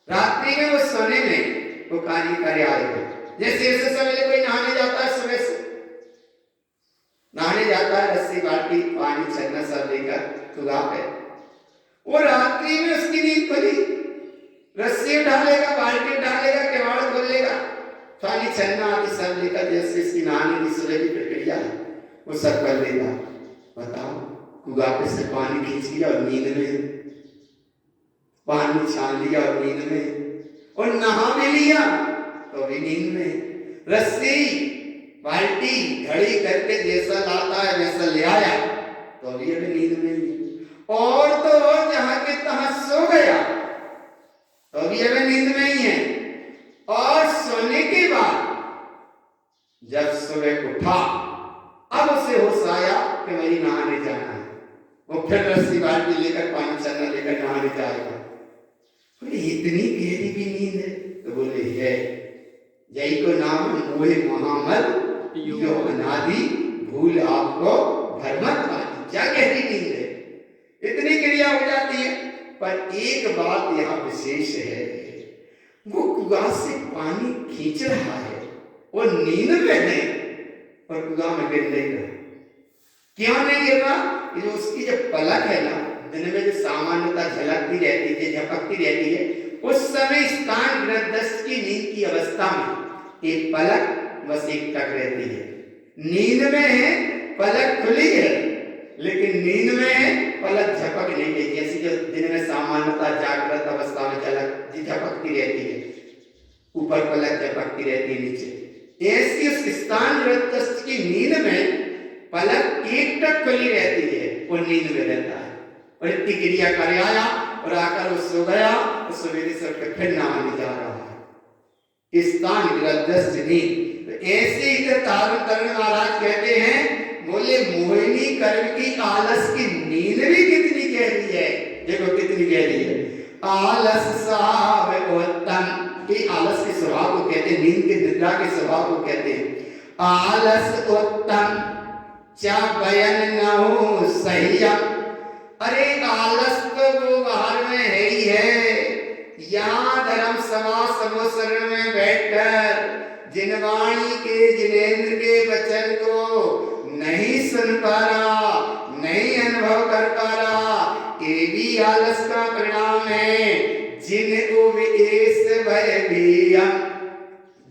Speaker 1: रात्रि में वो सोने में वो कार्य करे आएगा। जैसे ऐसे सवेरे कोई नहाने जाता है, सुबह से नहाने जाता है, रस्सी बाल्टी पानी छन्ना सब लेकर सुबह पे, वो रात्रि में उसकी नींद खुली, रस्सी उठा लेगा, बाल्टी उठा लेगा, केवाड़ खोल लेगा, पानी छन्ना आदि सब लेकर, जैसे इसकी नहाने की सुबह की प्रक्रिया है वो सब कर लेगा। बताओ, कुआं से पानी खींच लिया और नींद में पानी छान लिया और नींद में, और नहा भी लिया तो भी नींद में, रस्सी बाल्टी घड़ी करके जैसा लाता है वैसा ले आया तो भी अभी नींद में ही। और तो और जहां के तहां सो गया तो भी अभी नींद में ही है। और सोने के बाद जब सुबह उठा, अब उसे होश आया कि मेरी नहाने जाना है, वो फिर रस्सी बाल्टी लेकर पानी छन्ना लेकर नहाने जाएगा। बोले इतनी गहरी भी नींद है? तो बोले है, यही को नाम मोहे महामल यो अनादि भूल आपको भरमत वाली। क्या गहरी नींद है, इतनी क्रिया हो जाती है। पर एक बात यहाँ विशेष है, वो कुआं से पानी खींच रहा है, वो नींद में है और कुआं में गिर नहीं रहा। क्यों नहीं गिर रहा? जो उसकी जो पलक है ना, दिन में जो सामान्यता झलकती रहती है, झपकती रहती है, उस समय स्थान ग्रहदस्त की नींद की अवस्था में एक पलक बस एक टक रहती है। नींद में है, पलक खुली है, लेकिन नींद में है, पलक झपक नहीं रही। जैसे जो दिन में सामान्यता जागृत अवस्था में झपकती रहती है, ऊपर पलक झपकती रहती है नीचे, ऐसी उस स्थान ग्रहदस्त की नींद में पलक एक टक खुली रहती है, वो नींद में रहता है। और इतनी क्रिया कर आया और आकर वो सो गया, तो सवेरे से उठकर फिर नहाने जा रहा है। स्थान ग्रहदस्त नींद। तो ऐसे ही तारण तरण महाराज कहते हैं बोले मोहिनी कर्ण की आलस की नींद भी कितनी गहरी है। देखो कितनी गहरी है। आलस साव उत्तम, की आलस के स्वभाव को कहते हैं, नींद के निद्रा के स्वभाव को कहते हैं। आलस उत्तम चा बयन नहु सह्यम। अरे आलस तो व्यवहार में है ही है। यहाँ धर्म सभा समोसरण में बैठकर जिन वाणी के जिनेन्द्र के वचन को नहीं सुन पा रहा, नहीं अनुभव कर पा रहा, ये भी आलस का परिणाम है। जिन उपदेश भय भीयम,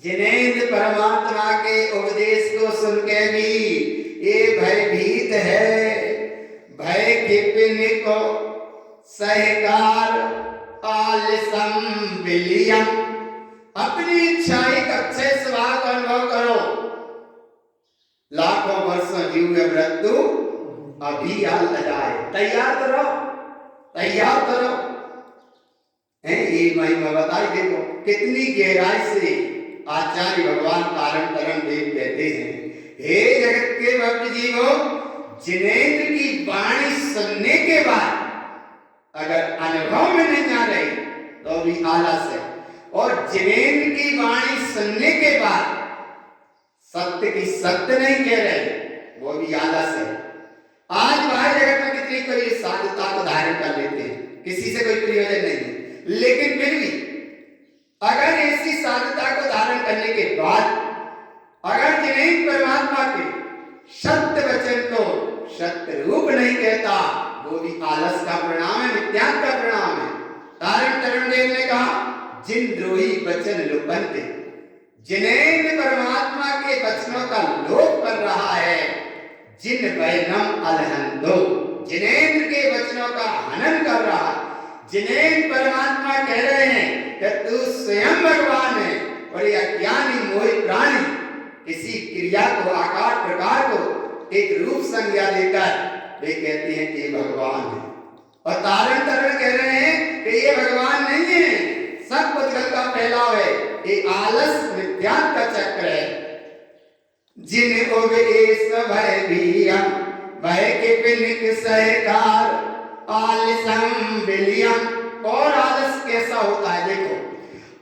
Speaker 1: जिनेन्द्र परमात्मा के उपदेश को सुन के भी ये भयभीत है। भय किपिन को सहकार आलसम विलियम। अपनी इच्छाई अक्षय स्वभाव का अनुभव करो। लाखों वर्षों जीव मृत्यु अभी आ लगाए। तैयार करो, तैयार करो। ये महिमा बताई। देखो कितनी गहराई से आचार्य भगवान कारण तरण देव कहते हैं, हे जगत के भक्त जीवो, जिनेन्द्र की वाणी सुनने के बाद अगर अनुभव में नहीं आ रही तो भी आलस है, और जिनेन्द्र की वाणी सुनने के बाद सत्य की सत्य नहीं कह रहे वो भी आलस है। आज बाहर जगत में कितनी कोई साधुता को धारण कर लेते हैं, किसी से कोई प्रयोजन नहीं है, लेकिन फिर भी अगर ऐसी साधुता को धारण करने के बाद अगर जिनेन्द्र परमात्मा के सत्य वचन को सत्य रूप नहीं कहता, वो भी आलस का परिणाम है, मिथ्यात्व का परिणाम है। तारण तरुण देव ने कहा, जिन द्रोही वचन लोपन्ते, जिनेन्द्र परमात्मा के वचनों का लोप कर रहा है, जिन वैनम अलहंदो, जिनेन्द्र के वचनों का हनन कर रहा है। जिनेन्द्र परमात्मा कह रहे हैं कि तू स्वयं भगवान है, और ये अज्ञानी मोहित प्राणी किसी क्रिया को, आकार प्रकार को एक रूप संज्ञा देकर वे कहते हैं कि भगवान है, और तारण तरुण कह रहे हैं कि ये भगवान नहीं है, सब पुद्गल का फैलाव है, ये आलस विज्ञान का चक्र है। जिन उपदेश भय भीयम, भय के पिनिक सहकार आलसम विलियम। और आलस कैसा होता है देखो,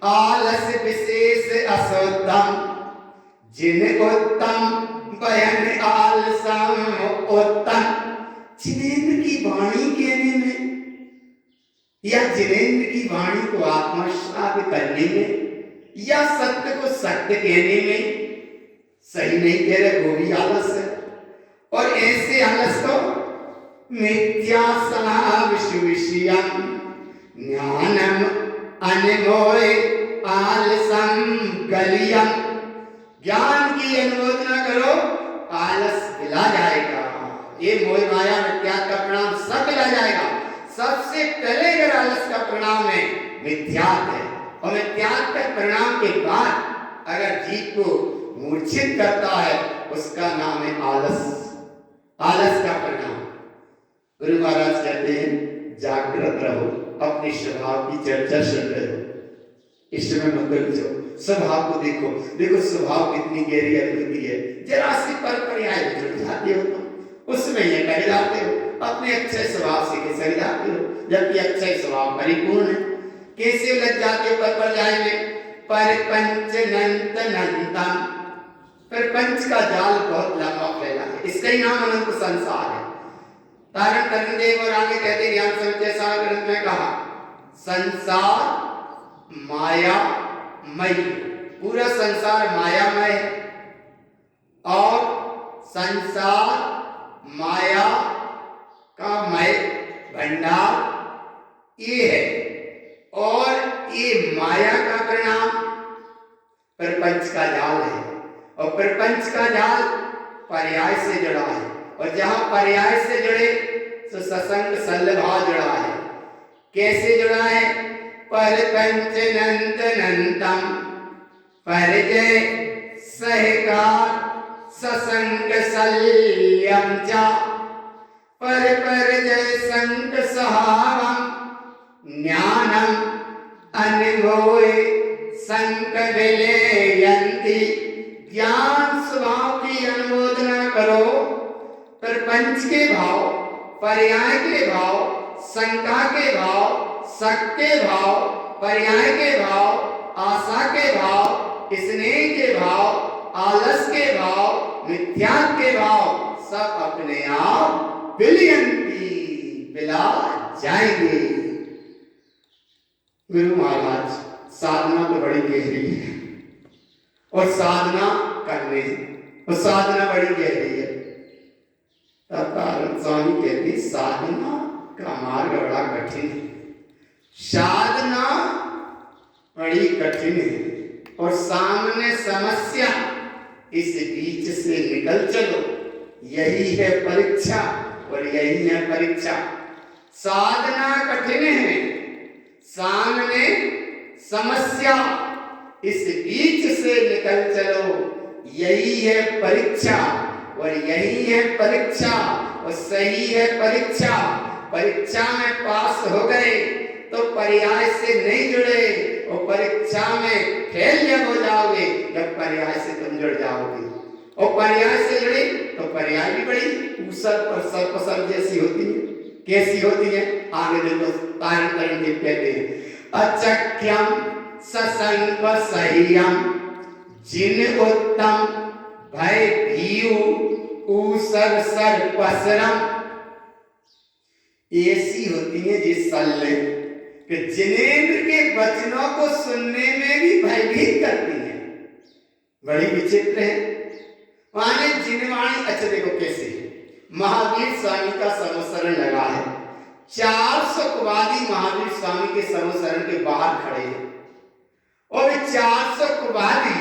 Speaker 1: आलस विशेष असोत्तम, जिन उत्तम बयन आलसम उत्तम। जिनेन्द्र की वाणी कहने में या जिनेन्द्र की वाणी को आत्मसात करने में या सत्य को सत्य कहने में सही नहीं कह रहे, वो भी आलस है। और ऐसे आलस को मिथ्या विषयम ज्ञानम अनमोय आलसम गलियम। ज्ञान की अनुमोदना करो, आलस मिला जाएगा। ये मोह माया मिथ्यात्व का परिणाम सब मिला जाएगा। सबसे पहले अगर आलस का परिणाम है मिथ्यात्व है, और मिथ्यात्व के परिणाम के बाद अगर जीव को मूर्छित करता है उसका नाम है आलस। आलस का परिणाम। गुरु महाराज कहते हैं जागृत रहो, अपने स्वभाव की चर्चा सुन रहे हो, इस समय मत जाओ, स्वभाव को देखो। देखो स्वभाव कितनी गहरी अद्भुत है। जरा सी परंपराएं जुड़ जाती हो तो उसमें ये कर जाते हो, अपने अच्छे स्वभाव से खिसक जाते हो, जबकि अच्छे स्वभाव परिपूर्ण है। कैसे लग जाते हो पर जाएंगे पर पंच नंत नंतम। पर पंच का जाल बहुत लंबा फैला है, इसका ही नाम अनंत संसार है। तारण तरुण देव और आगे कहते ज्ञान संचय सार ग्रंथ में कहा, संसार मायामय, पूरा संसार मायामय है, और संसार माया का मय भंडार ये है, और ये माया का परिणाम प्रपंच का जाल है, और प्रपंच का जाल पर्याय से जुड़ा है, और जहां पर्याय से जुड़े तो सत्संग सल्लभाव जुड़ा है। कैसे जुड़ा है? परपंच नंत नंतम परिजय सहकार ससंग सल्यम च परजय संग सहावम ज्ञानम अनुभवे संक विलयन्ति। ज्ञान स्वभाव की अनुमोदना करो, प्रपंच के भाव, पर्याय के भाव, शंका के भाव, शक के भाव, पर्याय के भाव, आशा के भाव, स्नेह के भाव, आलस के भाव, मिथ्या के भाव सब अपने आप विलयंती बिला जाएंगे। गुरु महाराज साधना तो बड़ी गहरी है और साधना करने और साधना बड़ी गहरी है। तब स्वामी कहती साधना का मार्ग बड़ा कठिन है, साधना बड़ी कठिन है और सामने समस्या, इस बीच से निकल चलो, यही है परीक्षा और यही है परीक्षा। साधना कठिन है, सामने समस्या, इस बीच से निकल चलो, यही है परीक्षा और यही है परीक्षा और सही है परीक्षा। परीक्षा में पास हो गए तो पर्याय से नहीं जुड़े और परीक्षा में फेल जब हो जाओगे जब पर्याय से तुम जुड़ जाओगे और पर्याय से जुड़े तो पर्याय भी बड़ी ऊसर पर सर्पसर जैसी होती है। कैसी होती है आगे देखो, तारण देव कहते हैं अचक्यम ससंग सह्यम जिन उत्तम भय भीयु ऊसर सर पसरम। ऐसी होती है जिस सल्ले कि जिनेंद्र के वचनों को सुनने में भी भयभीत करती है, बड़ी विचित्र है। माने जिनवाणी, अच्छा देखो कैसे महावीर स्वामी का समसरण लगा है, 400 कुवादी महावीर स्वामी के समसरण के बाहर खड़े हैं और 400 कुवादी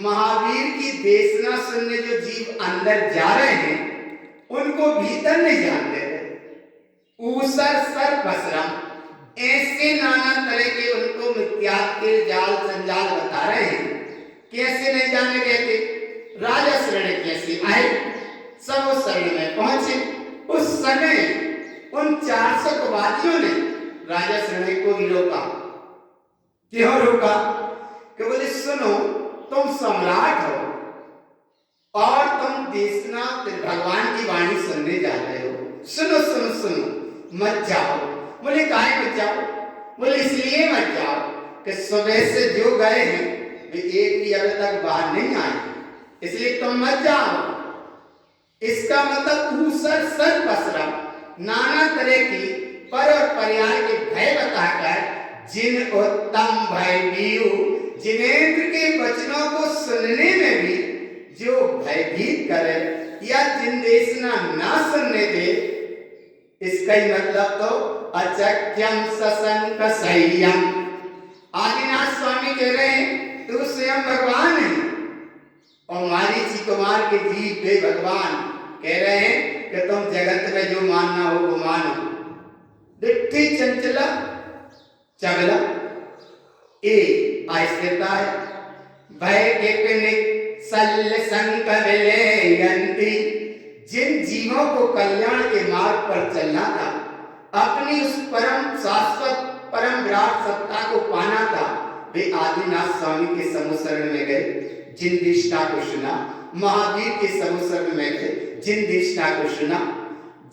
Speaker 1: महावीर की देशना सुनने जो जीव अंदर जा रहे हैं उनको भीतर नहीं जान दे रहे। ऊसर सर पसरम, ऐसे नाना तरह के उनको मिथ्या के जाल संजाल बता रहे हैं। कैसे नहीं जाने देते, राजा शरण कैसे आए, सब उस शरण में पहुंचे। उस समय उन 400 कुवादियों ने राजा शरण को भी रोका। क्यों रोका? कि बोले सुनो, तुम सम्राट हो और तुम देशना भगवान की वाणी सुनने जा रहे हो, सुनो सुनो सुनो, मत जाओ। बोले काहे मत जाओ? बोले इसलिए मत जाओ कि सुबह से जो गए हैं वे एक भी अभी तक बाहर नहीं आए, इसलिए तुम मत जाओ। इसका मतलब ऊसर सर पसरा, नाना तरह की पर और पर्याय के भय बताकर जिन उत्तम भय भीयु, जिनेंद्र के वचनों को सुनने में भी जो भयभीत करे या जिन देशना ना सुनने दे, इसका ही मतलब तो अचक्यम ससंक सह्यम। आदिनाथ स्वामी कह रहे हैं तू स्वयं भगवान है और मारीची कुमार के जीव वे भगवान कह रहे हैं कि तुम जगत में जो मानना हो वो मानो। डिट्ठी चंचला चगला ए अस्थिरता है, भय के पिनिक सल संक विलयंती। जिन जीवों को कल्याण के मार्ग पर चलना था, अपनी उस परम शाश्वत परम विराट सत्ता को पाना था, वे आदिनाथ स्वामी के समूसरण में गए, जिन दिशा को सुना, महावीर के समूसरण में गए, जिन दिशा को सुना।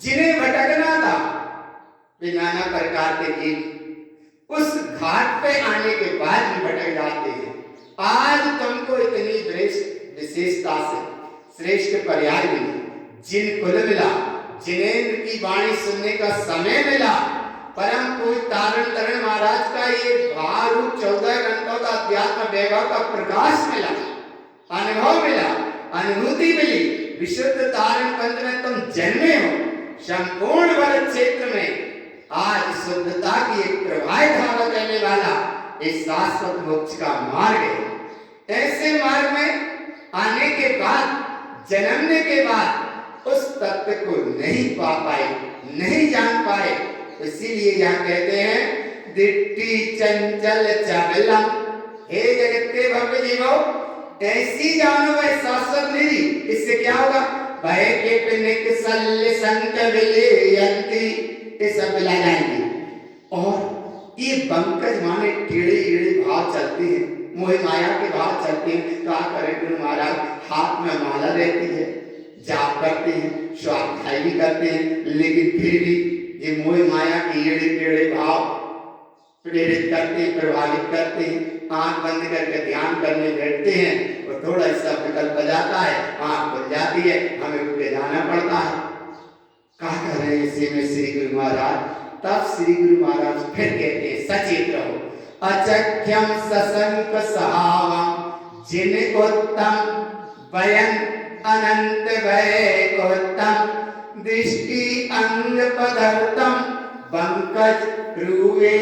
Speaker 1: जिन्हें भटकना था वे नाना प्रकार के जीव उस घाट पे आने के बाद भी भटक जाते हैं। आज तुमको इतनी विशेषता से श्रेष्ठ पर्याय मिली, जिन कुल मिला, जिनेंद्र की वाणी सुनने का समय मिला, परम पूज्य तारण तरण महाराज का ये भारूप 14 घंटों का अध्यात्म वैभव का प्रकाश मिला, अनुभव मिला, अनुभूति मिली। विशुद्ध तारण पंथ में तुम जन्मे हो, संपूर्ण भारत क्षेत्र में आज शुद्धता की एक प्रवाह धारा करने वाला इस शाश्वत मोक्ष का मार्ग है। ऐसे मार्ग में आने के बाद, जन्मने के बाद उस तत्व को नहीं पा पाए, नहीं जान पाए, इसीलिए यह कहते हैं दिट्टी चंचल चबलम। हे जगत के भव्य जीवो, ऐसी जानो वह शाश्वत निधि। इससे क्या होगा? भय के पिनिक सल संक विलयंती, ये सब मिला जाएंगे। और ये बंकज माने टेढ़े एढ़े भाव चलते हैं, मोह माया के भाव चलते हैं। क्या करें गुरु महाराज, हाथ में माला रहती है, जाप करते हैं, स्वाध्याय भी करते हैं, लेकिन फिर भी ये मोह माया के एड़े टेढ़े भाव प्रेरित करते हैं, प्रभावित करते हैं। आंख बंद करके ध्यान करने बैठते हैं और थोड़ा सा विकल्प आ जाता है, आंख खुल जाती है, हमें उठ के जाना पड़ता है। क्या कर रहे हैं इसी में श्री गुरु महाराज? तब श्री गुरु महाराज फिर कहते हैं सचेत रहो। अचख्यम सशंक सहावम जिन उत्तम वयन अनंत भय उत्तम दृष्टि अंग पदार्थम पंकज रूवे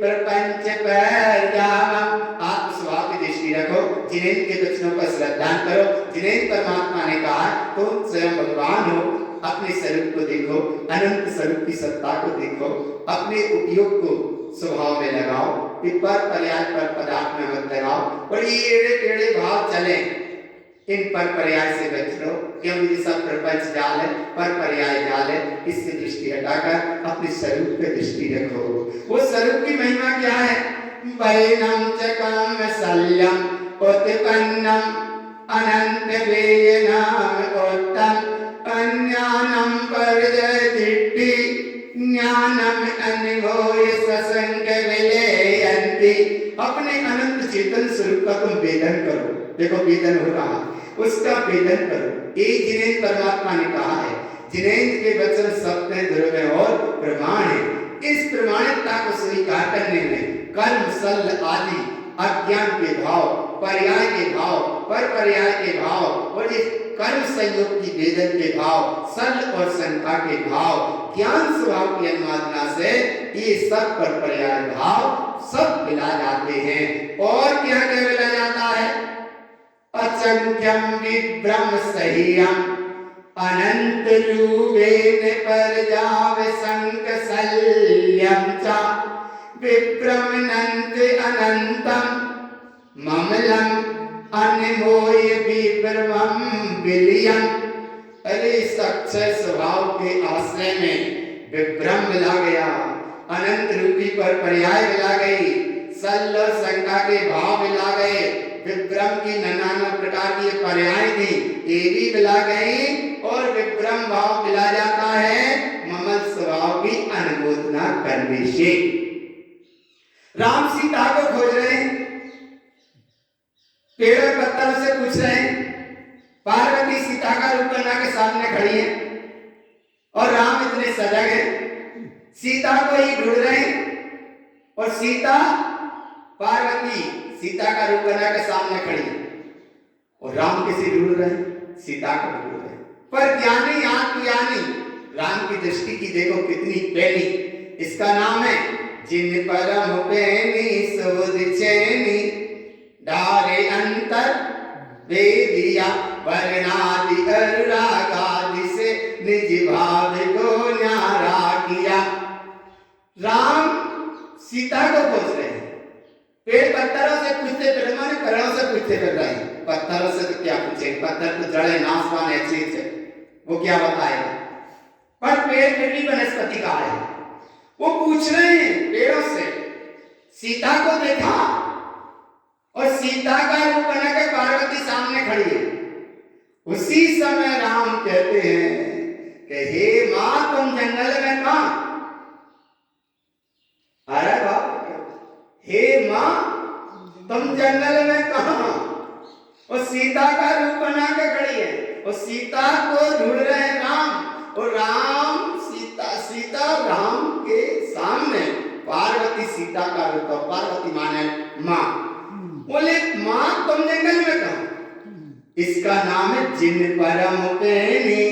Speaker 1: प्रपंच पर जावम। आप स्वभाव की दृष्टि रखो, जिन्हें के वचनों का श्रद्धा करो, जिन्हें परमात्मा ने कहा तुम स्वयं भगवान हो, अपने स्वरूप को देखो, अनंत स्वरूप की सत्ता को देखो, अपने उपयोग को स्वभाव में लगाओ, पर पर्याय पर पदार्थ में मत लगाओ और ये एड़े टेढ़े भाव चले, इन पर पर्याय से बच लो, क्योंकि ये सब प्रपंच जाल है, पर पर्याय जाल है। इससे दृष्टि हटाकर अपने स्वरूप पे दृष्टि रखो। वो स्वरूप की महिमा क्या है? वैनम च कामशल्यम उत्पन्नम अनंत वेयनाम उत्तम अज्ञानम परजदिट्टि ज्ञानम अनुभव ससंग विलयन्ति। अपने अनंत चेतन स्वरूप का तुम वेदन करो। देखो वेदन हो रहा, उसका वेदन करो। ये जिन्हें परमात्मा ने कहा है, जिन्हें के वचन सत्य ध्रुव और प्रमाण है। इस प्रमाणिकता को स्वीकार करने में कर्म सल आदि अज्ञान के भाव, पर्याय के भाव, पर पर्याय के भाव और इस कर्म संयोग की वेदन के भाव, सल और शंका के भाव, ज्ञान स्वभाव की अनुमादना से ये सब पर पर्याय भाव सब मिला जाते हैं। और क्या क्या मिला जाता है? अचंक्यम विभ्रम सह्यम अनंत रूपेण परजाव संकसल्यम च विभ्रमनंत अनंतम ममलम अनमोय विभ्रमम विलियम। अरे सच्चे स्वभाव के आश्रय में विभ्रम मिला गया, अनंत रूपी पर पर्याय मिला गई, सल और शंका के भाव मिला गए, विभ्रम की नाना प्रकार की पर्याय थी, ये भी मिला गई और विभ्रम भाव मिला जाता है ममल स्वभाव की अनुमोदना करने से। राम सीता को खोज रहे हैं, पेड़ और पत्थरों से पूछ रहे हैं, पार्वती सीता का रूप बना के सामने खड़ी है और राम इतने सजग हैं, सीता को ही ढूंढ रहे हैं और सीता पार्वती सीता का रूप बना के सामने खड़ी है और राम किसे ढूंढ रहे हैं? सीता को ढूंढ रहे हैं। पर ज्ञानी आत्मज्ञानी राम की दृष्टि की देखो कितनी पैनी, इसका नाम है जिन परम पैनी सोध चैनी डारे अंतर वेदिया वर्णादि अनुरागादि से निज भाव को न्यारा किया। राम सीता को खोज रहे हैं, पेड़ पत्थरों से पूछते फिर माने पेड़ों से पूछते फिर रहे हैं। पत्थरों से तो क्या पूछे, पत्थर तो जड़े नाशवान है, चीज है, वो क्या बताएगा। पर पेड़ फिर भी वनस्पति का है, वो पूछ रहे हैं पेड़ों से। सीता को देखा और सीता का रूप बना के पार्वती सामने खड़ी है। उसी समय राम कहते हैं कि हे मां तुम जंगल में कहां? अरे बाप, हे मां तुम जंगल में कहां? और सीता का रूप बना के खड़ी है और सीता को ढूंढ रहे हैं राम, और राम सीता राम के सामने पार्वती सीता का रूप, पार्वती माने मां। बोले मां तुम जंगल में कहां? इसका नाम है जिन परम पैनी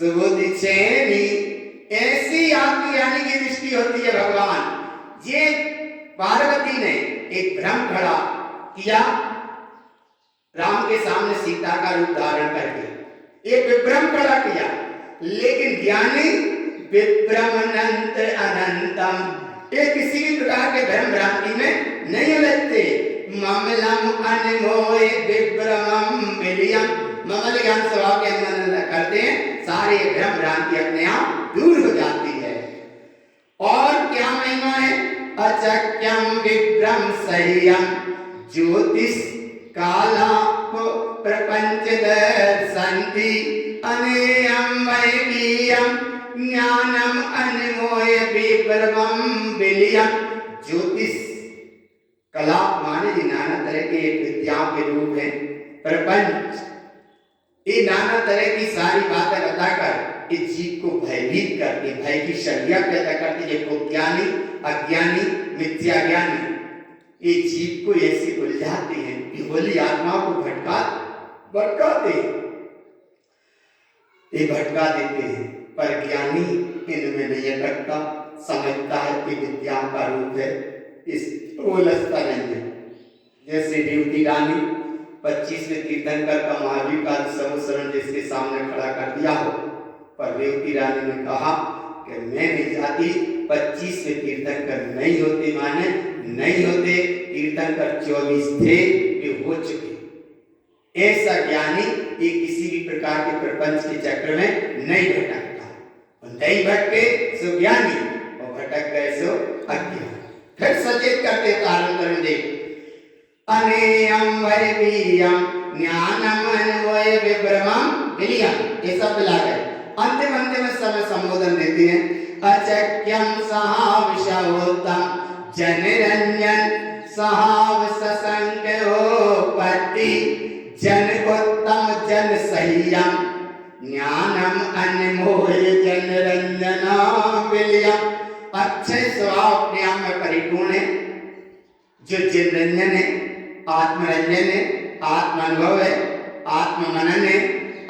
Speaker 1: सुबुद्धि चैनी। ऐसी आपकी यानी की दृष्टि होती है भगवान। ये पार्वती ने एक भ्रम खड़ा किया राम के सामने सीता का रूप धारण करके, एक विभ्रम खड़ा किया, लेकिन ज्ञानी विभ्रमनंत अनंतम, ये किसी भी प्रकार के भ्रम भ्रांति में नहीं उलझते। ममलम अनमोय विभ्रमम विलियम, ममल ज्ञान स्वभाव के अंदर करते हैं, सारे भ्रम भ्रांति अपने आप दूर हो जाती है। और क्या महिमा है? अचक्यम विभ्रम सह्यम ज्योतिष काला प्रपंच दर्शन्ति पत्ति अनेयम वैकीयम ज्ञानम अनमोय विप्रवम विलियम। ज्योतिष कला माने जी नाना तरह के विद्याओं के रूप है। प्रपंच ये नाना तरह की सारी बातें बताकर इस जीव को भयभीत करके भय की शैलियां पैदा करती है। को ज्ञानी अज्ञानी मिथ्या ज्ञानी ये जीव को ऐसी उलझाती है कि होली आत्मा को भटकाते ये भटका देते हैं। पर ज्ञानी इनमें नहीं अटकता, समझता है कि विद्या का रूप है, इस उलझता नहीं है। जैसे रेवती रानी 25वें तीर्थंकर का महावीर का समूसरण जिसके सामने खड़ा कर दिया हो, पर रेवती रानी ने कहा कि मैं नहीं जाती, 25वें तीर्थंकर नहीं होते, माने नहीं होते, तीर्थंकर 24 थे, वे हो चुके। ऐसा ज्ञानी ये किसी भी प्रकार के प्रपंच के चक्र में नहीं भटकता। नहीं भटके सो ज्ञानी और भटक गए सो अज्ञानी। फिर सचेत करते कारण देख अनेयम वैवीयम ज्ञानम अन्वय विभ्रमम विलियम, ये सब मिला गए। अंतिम समय संबोधन देते हैं अचक्यम सहाविषहोतम जनरंजन सहाव ससंकोपत्ति जन उत्तम जन सह्यम ज्ञानम अनमोय जनरंजना विलियम। अक्षय स्वभाव अपने आप में परिपूर्ण है, जो जनरंजन है, आत्मरंजन है, आत्मानुभव है, आत्ममनन है,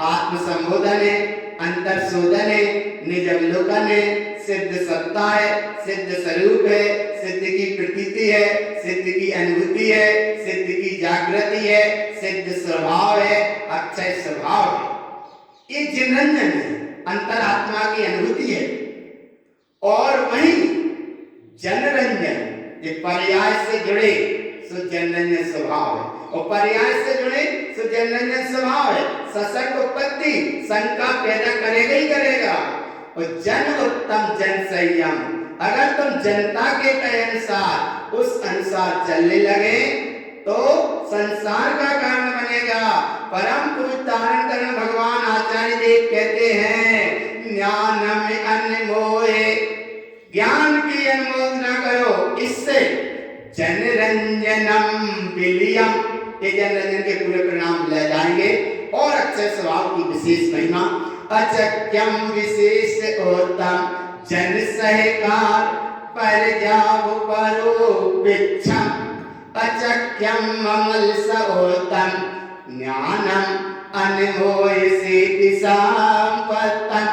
Speaker 1: आत्मसंबोधन है, अंतर शोधन है, निज अवलोकन है, सिद्ध सत्ता है, सिद्ध स्वरूप है, सिद्ध की प्रतीति है, सिद्ध की अनुभूति है, सिद्ध की जागृति है, सिद्ध स्वभाव है, अक्षय स्वभाव है। ये जनरंजन है, अंतरात्मा की अनुभूति है। और वहीं जनरंजन ये पर्याय से जुड़े सो जनरंजन स्वभाव है, और पर्याय से जुड़े सो जनरंजन स्वभाव है। सशक्त उत्पत्ति शंका पैदा करेगा ही करेगा। और जन उत्तम जन संयम, अगर तुम जनता के कहे अनुसार उस अनुसार चलने लगे तो संसार का कारण बनेगा। परम पूज्य धारण करण भगवान आचार्य देव कहते हैं ज्ञानम अनमोय, ज्ञान की अनुमोदना करो, इससे जनरंजनम विलियम, ये जनरंजन के पूरे परिणाम ले जाएंगे। और अक्षय स्वभाव की विशेष महिमा अचक्यम विशेष उत्तम जन सहकार पर जाव परो विच्छम अचक्यम ममल सओतम ज्ञानम अनमोय से दिशांपतम।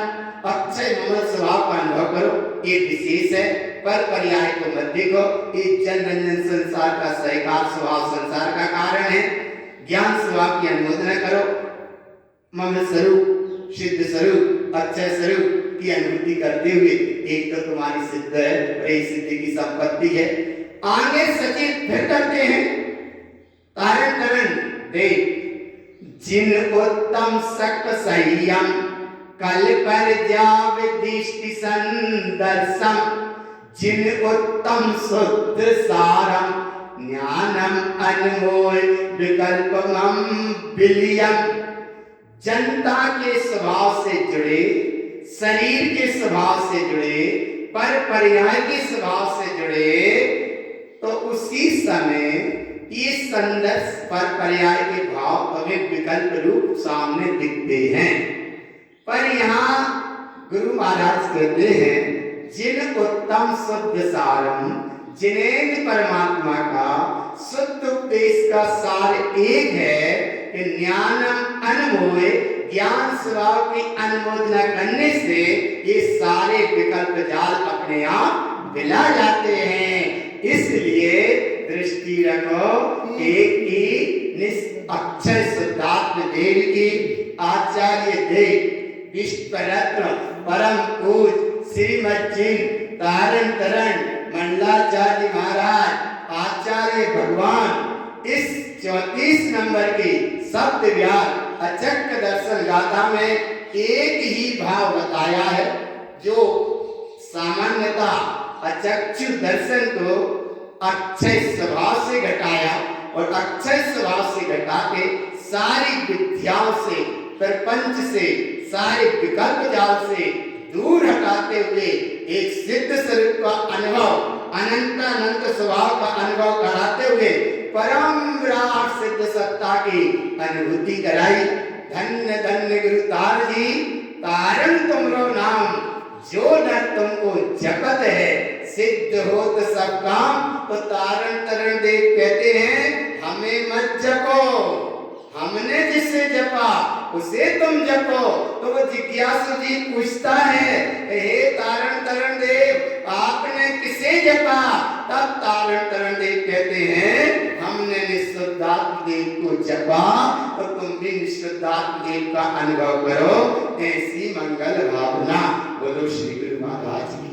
Speaker 1: अक्षय ममल स्वभाव का अनुभव करो, ये विशेष है, पर पर्याय को मत देखो। ये जनरंजन संसार का सहकार स्वभाव संसार का कारण है। ज्ञान स्वभाव की अनुमोदना करो, ममल स्वरूप सिद्ध स्वरूप अक्षय स्वरूप की अनुभूति करते हुए एक तो तुम्हारी सिद्ध है और एक सिद्धि की संपत्ति है। आगे सचेत फिर करते हैं तारण करण देख जिन उत्तम सक संयम कल पर जाव दृष्टि संदर्शम जिन उत्तम शुद्ध सारम ज्ञानम अनमोल विकल्पमम विलियम। जनता के स्वभाव से जुड़े, शरीर के स्वभाव से जुड़े, पर पर्याय के स्वभाव से जुड़े, तो उसी समय ये संदर्श पर पर्याय के भाव हमें विकल्प रूप सामने दिखते हैं। पर यहाँ गुरु महाराज कहते हैं जिन उत्तम शुद्ध सारम, जिन्हें परमात्मा का शुद्ध उपदेश का सार एक है कि ज्ञानम अनमोय, ज्ञान स्वभाव की अनुमोदना करने से ये सारे विकल्प जाल अपने आप मिला जाते हैं। इसलिए दृष्टि रखो एक ही अक्षय शुद्धात्म देव की आचार्य देव विश्व रत्न परम पूज श्रीमद जिन तारण तरण मंडलाचार्य महाराज आचार्य भगवान इस 34 नंबर की शब्द व्यास अचक्य दर्शन गाथा में एक ही भाव बताया है, जो सामान्यता अचक्षु दर्शन को अक्षय स्वभाव से घटाया और अक्षय स्वभाव से घटा के सारी विद्याओं से प्रपंच से, सारे विकल्प जाल से दूर हटाते हुए एक सिद्ध स्वरूप का अनुभव, अनंत अनंत स्वभाव का अनुभव कराते हुए परम विराट सिद्ध सत्ता की अनुभूति कराई। धन्य धन्य गुरु तार जी, तारण तुमरो नाम, जो नर तुमको जपत है सिद्ध होत सब काम। तो तारण तरण देव कहते हैं हमें मत जपो, हमने जिससे जपा उसे तुम जपो। तो वो जिज्ञासु जी पूछता है, हे तारण तरण देव आपने किसे जपा? तब तारण तरण देव कहते हैं हमने निःशुद्धात्म देव को जपा, और तुम भी निःशुद्धात्म देव का अनुभव करो। ऐसी मंगल भावना। बोलो श्री गुरु महाराज।